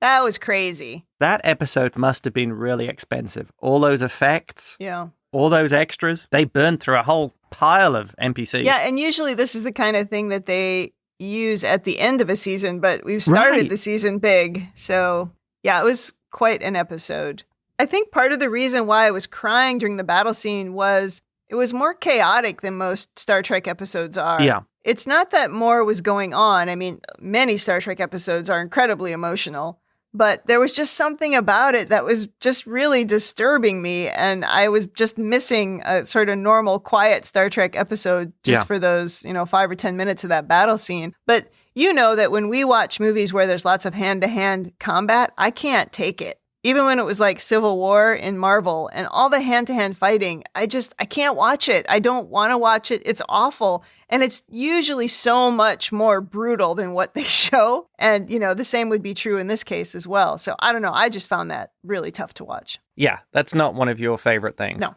That was crazy. That episode must have been really expensive. All those effects, Yeah. all those extras, they burned through a whole pile of NPCs. Yeah, and usually this is the kind of thing that they use at the end of a season, but we've started Right. the season big. So, yeah, it was quite an episode. I think part of the reason why I was crying during the battle scene was it was more chaotic than most Star Trek episodes are. Yeah. It's not that more was going on. I mean, many Star Trek episodes are incredibly emotional, but there was just something about it that was just really disturbing me. And I was just missing a sort of normal, quiet Star Trek episode just for those, 5 or 10 minutes of that battle scene. But you know that when we watch movies where there's lots of hand-to-hand combat, I can't take it. Even when it was like Civil War in Marvel and all the hand-to-hand fighting, I can't watch it. I don't want to watch it. It's awful. And it's usually so much more brutal than what they show. And, the same would be true in this case as well. So I don't know. I just found that really tough to watch. Yeah, that's not one of your favorite things. No.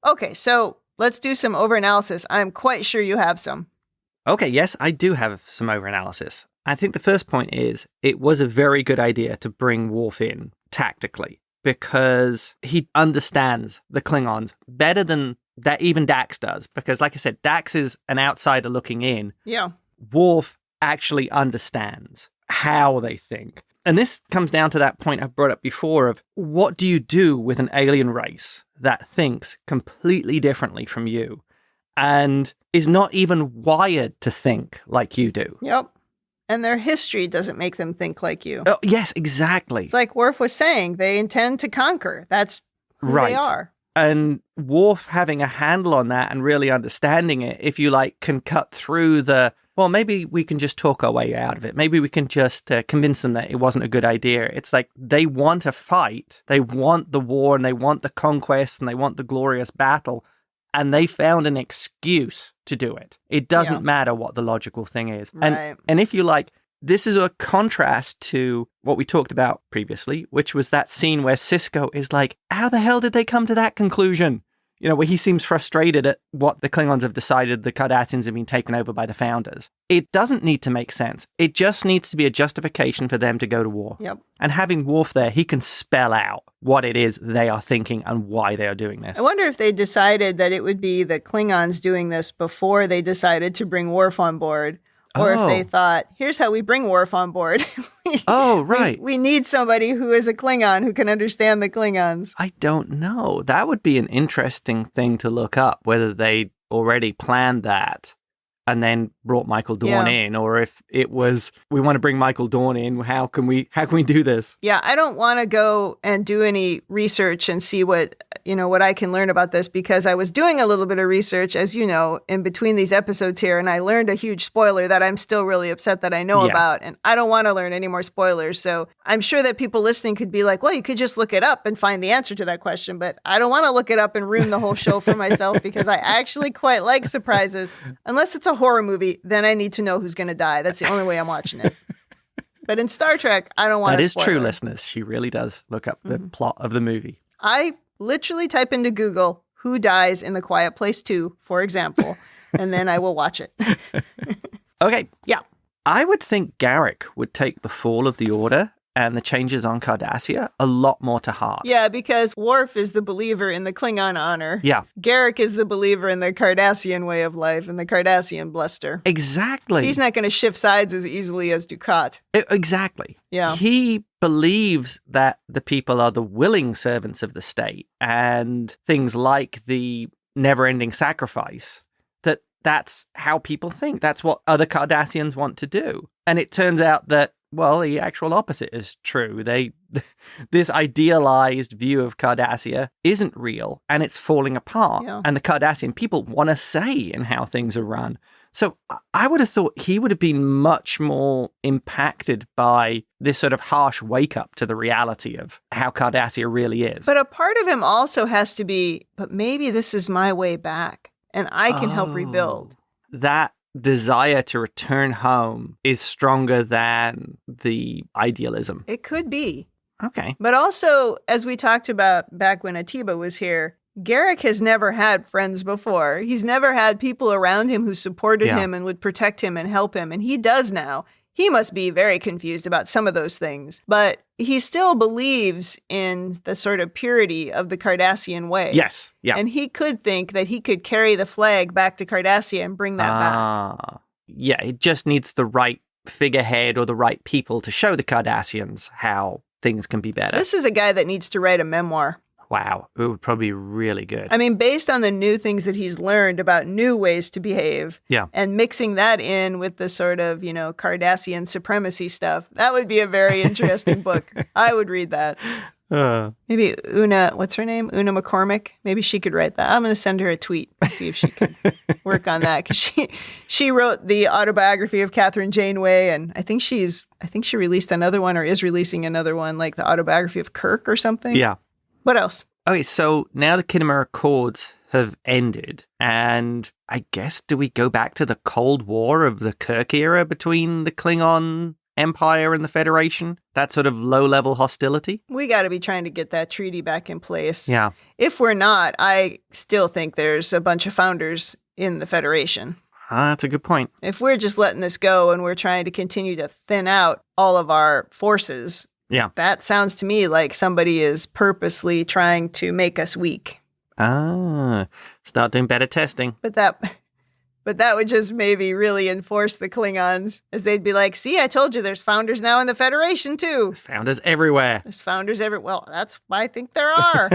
Okay, so let's do some overanalysis. I'm quite sure you have some. Okay, yes, I do have some overanalysis. I think the first point is it was a very good idea to bring Worf in tactically because he understands the Klingons better than that even Dax does. Because like I said, Dax is an outsider looking in. Yeah. Worf actually understands how they think. And this comes down to that point I brought up before of what do you do with an alien race that thinks completely differently from you and is not even wired to think like you do? Yep. And their history doesn't make them think like you. Oh, yes, exactly. It's like Worf was saying, they intend to conquer. That's who they are. And Worf having a handle on that and really understanding it, if you can cut through well, maybe we can just talk our way out of it. Maybe we can just convince them that it wasn't a good idea. It's like they want to fight. They want the war and they want the conquest and they want the glorious battle. And they found an excuse to do it. It doesn't matter what the logical thing is. Right. And if you this is a contrast to what we talked about previously, which was that scene where Sisko is like, how the hell did they come to that conclusion? Where he seems frustrated at what the Klingons have decided the Cardassians have been taken over by the Founders. It doesn't need to make sense. It just needs to be a justification for them to go to war. Yep. And having Worf there, he can spell out what it is they are thinking and why they are doing this. I wonder if they decided that it would be the Klingons doing this before they decided to bring Worf on board. Or if they thought, here's how we bring Worf on board. We need somebody who is a Klingon who can understand the Klingons. I don't know. That would be an interesting thing to look up, whether they already planned that and then brought Michael Dorn in, or if it was, we want to bring Michael Dorn in, how can we do this? Yeah, I don't want to go and do any research and see what I can learn about this, because I was doing a little bit of research, as you know, in between these episodes here, and I learned a huge spoiler that I'm still really upset that I know about, and I don't want to learn any more spoilers. So I'm sure that people listening could be like, well, you could just look it up and find the answer to that question, but I don't want to look it up and ruin the whole show for myself, because I actually quite like surprises. Unless it's a horror movie, then I need to know who's going to die. That's the only way I'm watching it. But in Star Trek, I don't want to spoil it. That is true, listeners. She really does look up the plot of the movie. I literally type into Google, who dies in The Quiet Place 2, for example, and then I will watch it. Okay. Yeah. I would think Garak would take the fall of the Order and the changes on Cardassia a lot more to heart. Yeah, because Worf is the believer in the Klingon honor. Yeah. Garak is the believer in the Cardassian way of life and the Cardassian bluster. Exactly. He's not going to shift sides as easily as Dukat. Exactly. Yeah. He believes that the people are the willing servants of the state, and things like the never-ending sacrifice, that's how people think. That's what other Cardassians want to do. And it turns out that Well, the actual opposite is true. This idealized view of Cardassia isn't real, and it's falling apart. Yeah. And the Cardassian people want a say in how things are run. So I would have thought he would have been much more impacted by this sort of harsh wake-up to the reality of how Cardassia really is. But a part of him also has to be, but maybe this is my way back, and I can help rebuild. That desire to return home is stronger than the idealism. It could be. Okay. But also, as we talked about back when Atiba was here, Garak has never had friends before. He's never had people around him who supported him and would protect him and help him. And he does now. He must be very confused about some of those things. But he still believes in the sort of purity of the Cardassian way. Yes. Yeah. And he could think that he could carry the flag back to Cardassia and bring that back. Yeah, it just needs the right figurehead or the right people to show the Cardassians how things can be better. This is a guy that needs to write a memoir. Wow, it would probably be really good. I mean, based on the new things that he's learned about new ways to behave, and mixing that in with the sort of, Cardassian supremacy stuff, that would be a very interesting book. I would read that. Maybe Una, what's her name? Una McCormick. Maybe she could write that. I'm going to send her a tweet and see if she can work on that, because she wrote the autobiography of Catherine Janeway, and I think she released another one or is releasing another one, like the autobiography of Kirk or something. Yeah. What else? Okay, so now the Khitomer Accords have ended, and I guess do we go back to the Cold War of the Kirk era between the Klingon Empire and the Federation? That sort of low-level hostility? We got to be trying to get that treaty back in place. Yeah. If we're not, I still think there's a bunch of founders in the Federation. That's a good point. If we're just letting this go and we're trying to continue to thin out all of our forces, that sounds to me like somebody is purposely trying to make us weak. Start doing better testing. But that would just maybe really enforce the Klingons, as they'd be like, see, I told you there's founders now in the Federation too. There's founders everywhere. Well, that's why I think there are.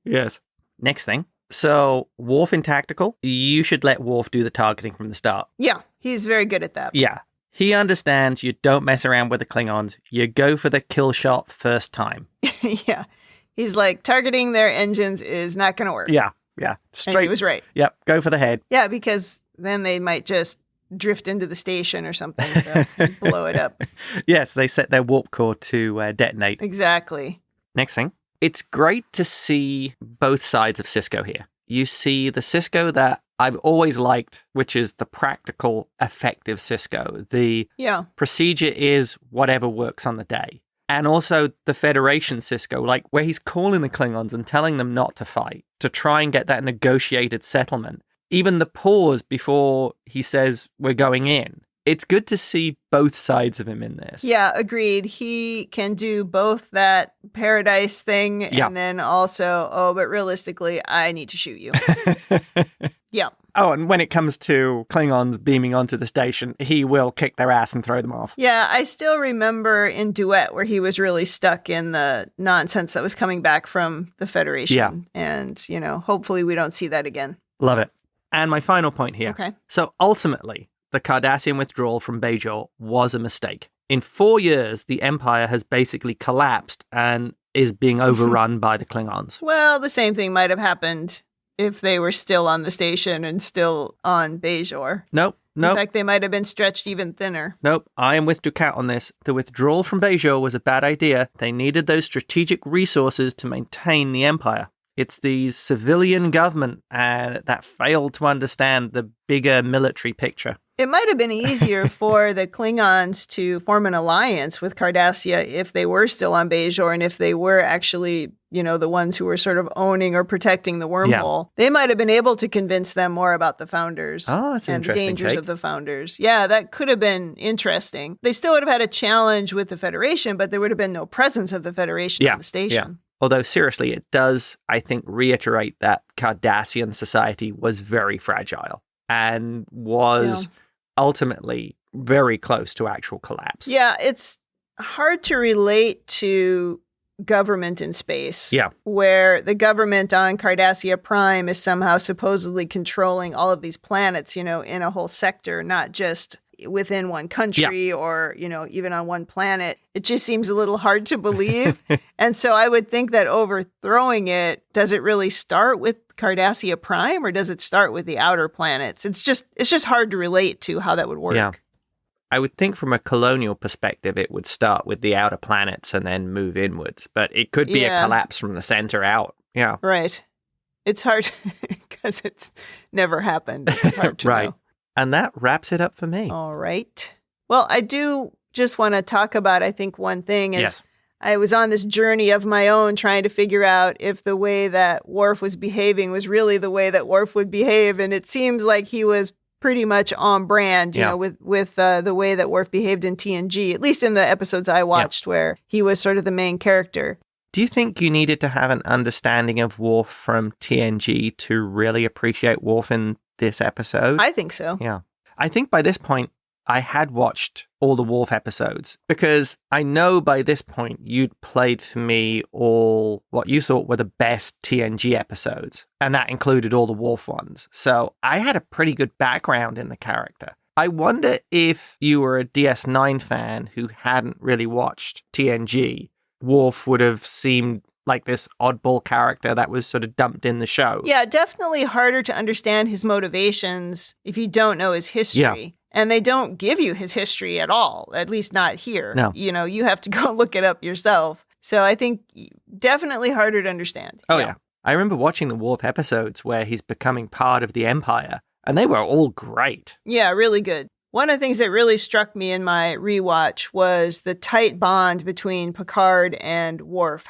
Yes. Next thing. So, Worf in tactical, you should let Worf do the targeting from the start. Yeah, he's very good at that. Yeah. He understands you don't mess around with the Klingons. You go for the kill shot first time. Yeah. He's like, targeting their engines is not going to work. Yeah. Straight. And he was right. Yep. Go for the head. Yeah, because then they might just drift into the station or something, so blow it up. Yes, they set their warp core to detonate. Exactly. Next thing. It's great to see both sides of Sisko here. You see the Sisko that I've always liked, which is the practical, effective Sisko. The procedure is whatever works on the day. And also the Federation Sisko, like where he's calling the Klingons and telling them not to fight, to try and get that negotiated settlement. Even the pause before he says we're going in. It's good to see both sides of him in this. Yeah, agreed. He can do both that paradise thing and then also, but realistically, I need to shoot you. Yeah. Oh, and when it comes to Klingons beaming onto the station, he will kick their ass and throw them off. Yeah, I still remember in Duet where he was really stuck in the nonsense that was coming back from the Federation. Yeah. And, hopefully we don't see that again. Love it. And my final point here. Okay. So ultimately, the Cardassian withdrawal from Bajor was a mistake. In 4 years, the Empire has basically collapsed and is being overrun by the Klingons. Well, the same thing might have happened if they were still on the station and still on Bajor. Nope. In fact, they might have been stretched even thinner. Nope. I am with Dukat on this. The withdrawal from Bajor was a bad idea. They needed those strategic resources to maintain the Empire. It's the civilian government that failed to understand the bigger military picture. It might have been easier for the Klingons to form an alliance with Cardassia if they were still on Bajor and if they were actually, the ones who were sort of owning or protecting the wormhole. Yeah. They might have been able to convince them more about the Founders and the dangers of the Founders. Yeah, that could have been interesting. They still would have had a challenge with the Federation, but there would have been no presence of the Federation on the station. Yeah. Although, seriously, it does, I think, reiterate that Cardassian society was very fragile and was ultimately very close to actual collapse. Yeah, it's hard to relate to government in space. Yeah. Where the government on Cardassia Prime is somehow supposedly controlling all of these planets, in a whole sector, not just within one country or, even on one planet. It just seems a little hard to believe. And so I would think that overthrowing it, does it really start with Cardassia Prime or does it start with the outer planets? It's just hard to relate to how that would work. Yeah. I would think from a colonial perspective, it would start with the outer planets and then move inwards. But it could be a collapse from the center out. Yeah. Right. It's hard because it's never happened. It's hard to right. know. And that wraps it up for me. All right. Well, I do just want to talk about, I think one thing is Yes. I was on this journey of my own trying to figure out if the way that Worf was behaving was really the way that Worf would behave. And it seems like he was pretty much on brand, you know, with the way that Worf behaved in TNG, at least in the episodes I watched where he was sort of the main character. Do you think you needed to have an understanding of Worf from TNG to really appreciate Worf in this episode? I think so. Yeah. I think by this point, I had watched all the Worf episodes because I know by this point you'd played for me all what you thought were the best TNG episodes, and that included all the Worf ones. So I had a pretty good background in the character. I wonder if you were a DS9 fan who hadn't really watched TNG, Worf would have seemed like this oddball character that was sort of dumped in the show. Yeah, definitely harder to understand his motivations if you don't know his history. Yeah. And they don't give you his history at all, at least not here. No. You have to go look it up yourself. So I think definitely harder to understand. Oh, yeah. I remember watching the Worf episodes where he's becoming part of the Empire, and they were all great. Yeah, really good. One of the things that really struck me in my rewatch was the tight bond between Picard and Worf.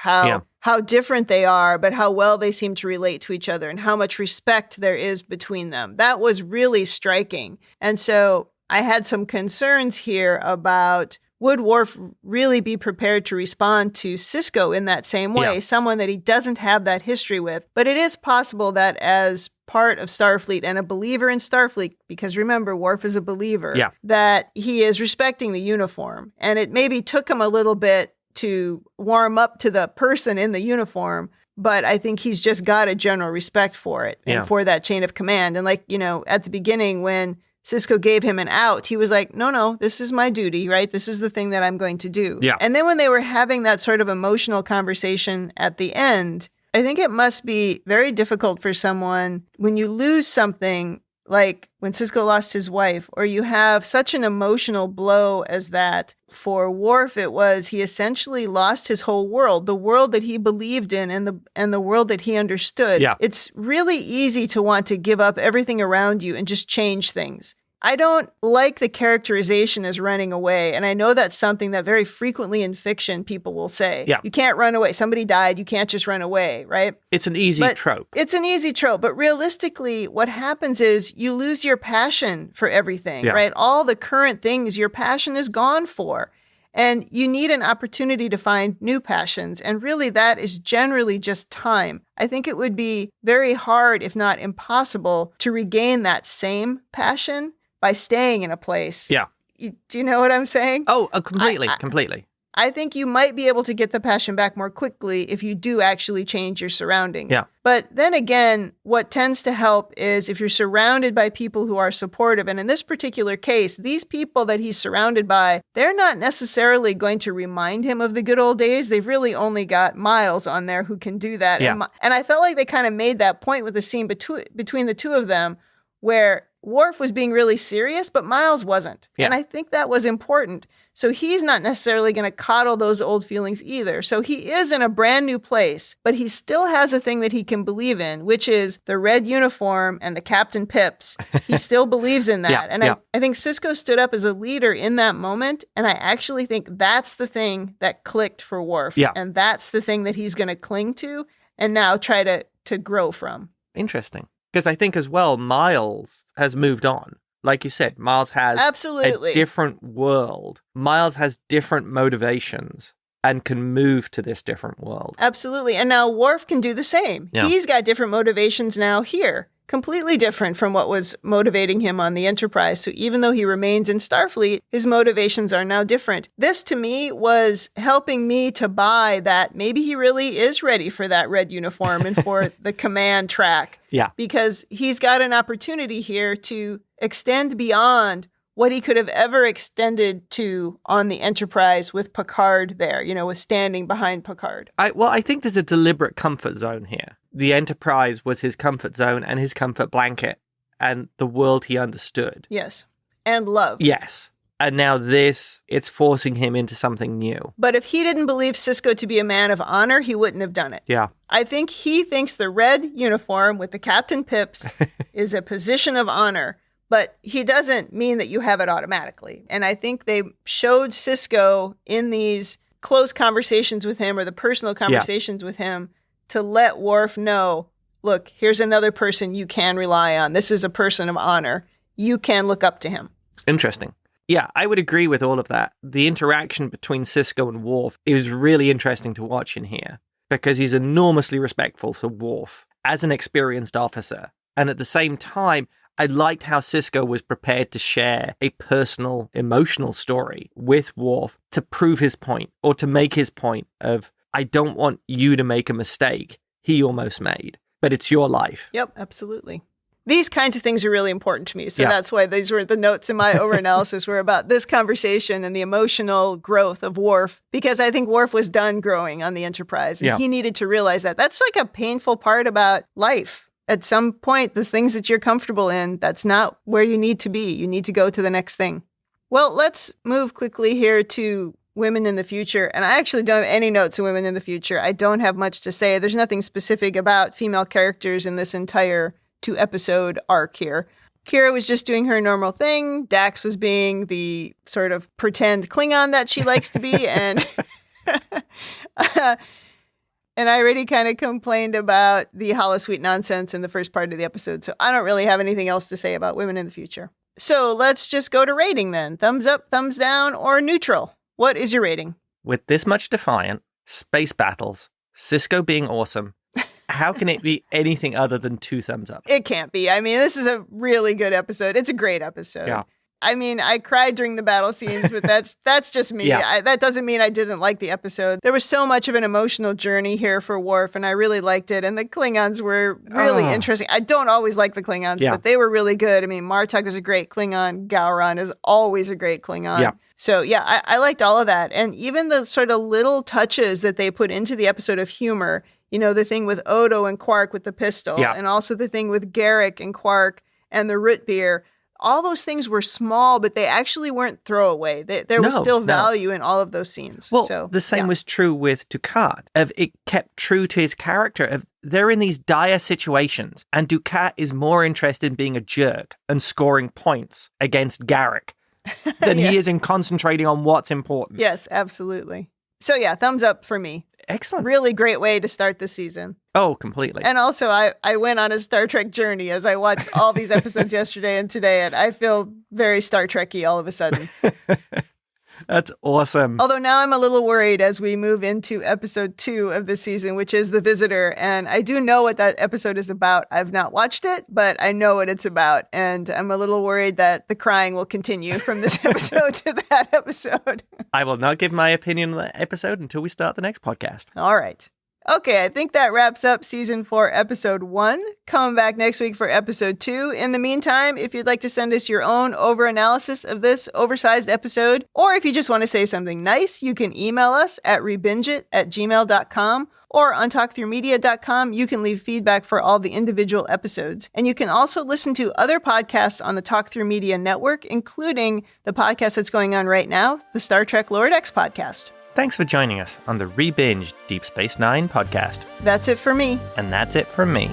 How different they are, but how well they seem to relate to each other and how much respect there is between them. That was really striking. And so I had some concerns here about, would Worf really be prepared to respond to Sisko in that same way, someone that he doesn't have that history with? But it is possible that as part of Starfleet and a believer in Starfleet, because remember, Worf is a believer, that he is respecting the uniform. And it maybe took him a little bit to warm up to the person in the uniform, but I think he's just got a general respect for it and for that chain of command. And like, at the beginning when Sisko gave him an out, he was like, no, this is my duty, right? This is the thing that I'm going to do. Yeah. And then when they were having that sort of emotional conversation at the end, I think it must be very difficult for someone when you lose something like when Sisko lost his wife, or you have such an emotional blow as that. For Worf, it was he essentially lost his whole world, the world that he believed in and the world that he understood. Yeah. It's really easy to want to give up everything around you and just change things. I don't like the characterization as running away. And I know that's something that very frequently in fiction people will say. Yeah. You can't run away. Somebody died. You can't just run away, right? It's an easy trope. It's an easy trope. But realistically, what happens is you lose your passion for everything, right? All the current things your passion is gone for. And you need an opportunity to find new passions. And really, that is generally just time. I think it would be very hard, if not impossible, to regain that same passion by staying in a place. Yeah. Do you know what I'm saying? Oh, completely. I think you might be able to get the passion back more quickly if you do actually change your surroundings. Yeah. But then again, what tends to help is if you're surrounded by people who are supportive. And in this particular case, these people that he's surrounded by, they're not necessarily going to remind him of the good old days. They've really only got Miles on there who can do that. Yeah. And I felt like they kind of made that point with the scene between the two of them where Worf was being really serious, but Miles wasn't. Yeah. And I think that was important. So he's not necessarily going to coddle those old feelings either. So he is in a brand new place, but he still has a thing that he can believe in, which is the red uniform and the Captain Pips. He still believes in that. I think Sisko stood up as a leader in that moment. And I actually think that's the thing that clicked for Worf. Yeah. And that's the thing that he's going to cling to and now try to grow from. Interesting. Because I think as well, Miles has moved on. Like you said, Miles has a different world. Miles has different motivations and can move to this different world. Absolutely. And now Worf can do the same. Yeah. He's got different motivations now here. Completely different from what was motivating him on the Enterprise. So even though he remains in Starfleet, his motivations are now different. This, to me, was helping me to buy that maybe he really is ready for that red uniform and for the command track. Yeah. Because he's got an opportunity here to extend beyond what he could have ever extended to on the Enterprise with Picard there, with standing behind Picard. I think there's a deliberate comfort zone here. The Enterprise was his comfort zone and his comfort blanket and the world he understood. Yes. And loved. Yes. And now it's forcing him into something new. But if he didn't believe Sisko to be a man of honor, he wouldn't have done it. Yeah. I think he thinks the red uniform with the Captain Pips is a position of honor, but he doesn't mean that you have it automatically. And I think they showed Sisko in these close conversations with him or the personal conversations with him to let Worf know, look, here's another person you can rely on. This is a person of honor. You can look up to him. Interesting. Yeah, I would agree with all of that. The interaction between Sisko and Worf is really interesting to watch in here because he's enormously respectful to Worf as an experienced officer. And at the same time, I liked how Sisko was prepared to share a personal, emotional story with Worf to prove his point or to make his point of, I don't want you to make a mistake he almost made, but it's your life. Yep, absolutely. These kinds of things are really important to me. So that's why these were the notes in my overanalysis were about this conversation and the emotional growth of Worf, because I think Worf was done growing on the Enterprise. And he needed to realize that. That's like a painful part about life. At some point, the things that you're comfortable in, that's not where you need to be. You need to go to the next thing. Well, let's move quickly here to women in the future. And I actually don't have any notes on women in the future. I don't have much to say. There's nothing specific about female characters in this entire 2-episode arc here. Kira was just doing her normal thing. Dax was being the sort of pretend Klingon that she likes to be. And and I already kind of complained about the holosuite nonsense in the first part of the episode. So I don't really have anything else to say about women in the future. So let's just go to rating then. Thumbs up, thumbs down, or neutral. What is your rating? With this much Defiant, space battles, Sisko being awesome, how can it be anything other than 2 thumbs up? It can't be. I mean, this is a really good episode. It's a great episode. Yeah. I mean, I cried during the battle scenes, but that's just me. Yeah. That doesn't mean I didn't like the episode. There was so much of an emotional journey here for Worf, and I really liked it. And the Klingons were really interesting. I don't always like the Klingons, but they were really good. I mean, Martok is a great Klingon. Gowran is always a great Klingon. Yeah. So, yeah, I liked all of that. And even the sort of little touches that they put into the episode of humor, the thing with Odo and Quark with the pistol, and also the thing with Garrick and Quark and the root beer. All those things were small, but they actually weren't throwaway. There was still value in all of those scenes. Well, so, the same was true with Dukat. It kept true to his character. They're in these dire situations, and Dukat is more interested in being a jerk and scoring points against Garrick than he is in concentrating on what's important. Yes, absolutely. So yeah, thumbs up for me. Excellent. Really great way to start the season. Oh, completely. And also, I went on a Star Trek journey as I watched all these episodes yesterday and today, and I feel very Star Trek-y all of a sudden. That's awesome. Although now I'm a little worried as we move into episode 2 of the season, which is The Visitor. And I do know what that episode is about. I've not watched it, but I know what it's about. And I'm a little worried that the crying will continue from this episode to that episode. I will not give my opinion on that episode until we start the next podcast. All right. Okay, I think that wraps up season 4, episode 1. Come back next week for episode 2. In the meantime, if you'd like to send us your own overanalysis of this oversized episode, or if you just want to say something nice, you can email us at rebingeit@gmail.com, or on talkthroughmedia.com, you can leave feedback for all the individual episodes. And you can also listen to other podcasts on the Talk Through Media network, including the podcast that's going on right now, the Star Trek Lower Decks podcast. Thanks for joining us on the Rebinge Deep Space Nine podcast. That's it for me. And that's it from me.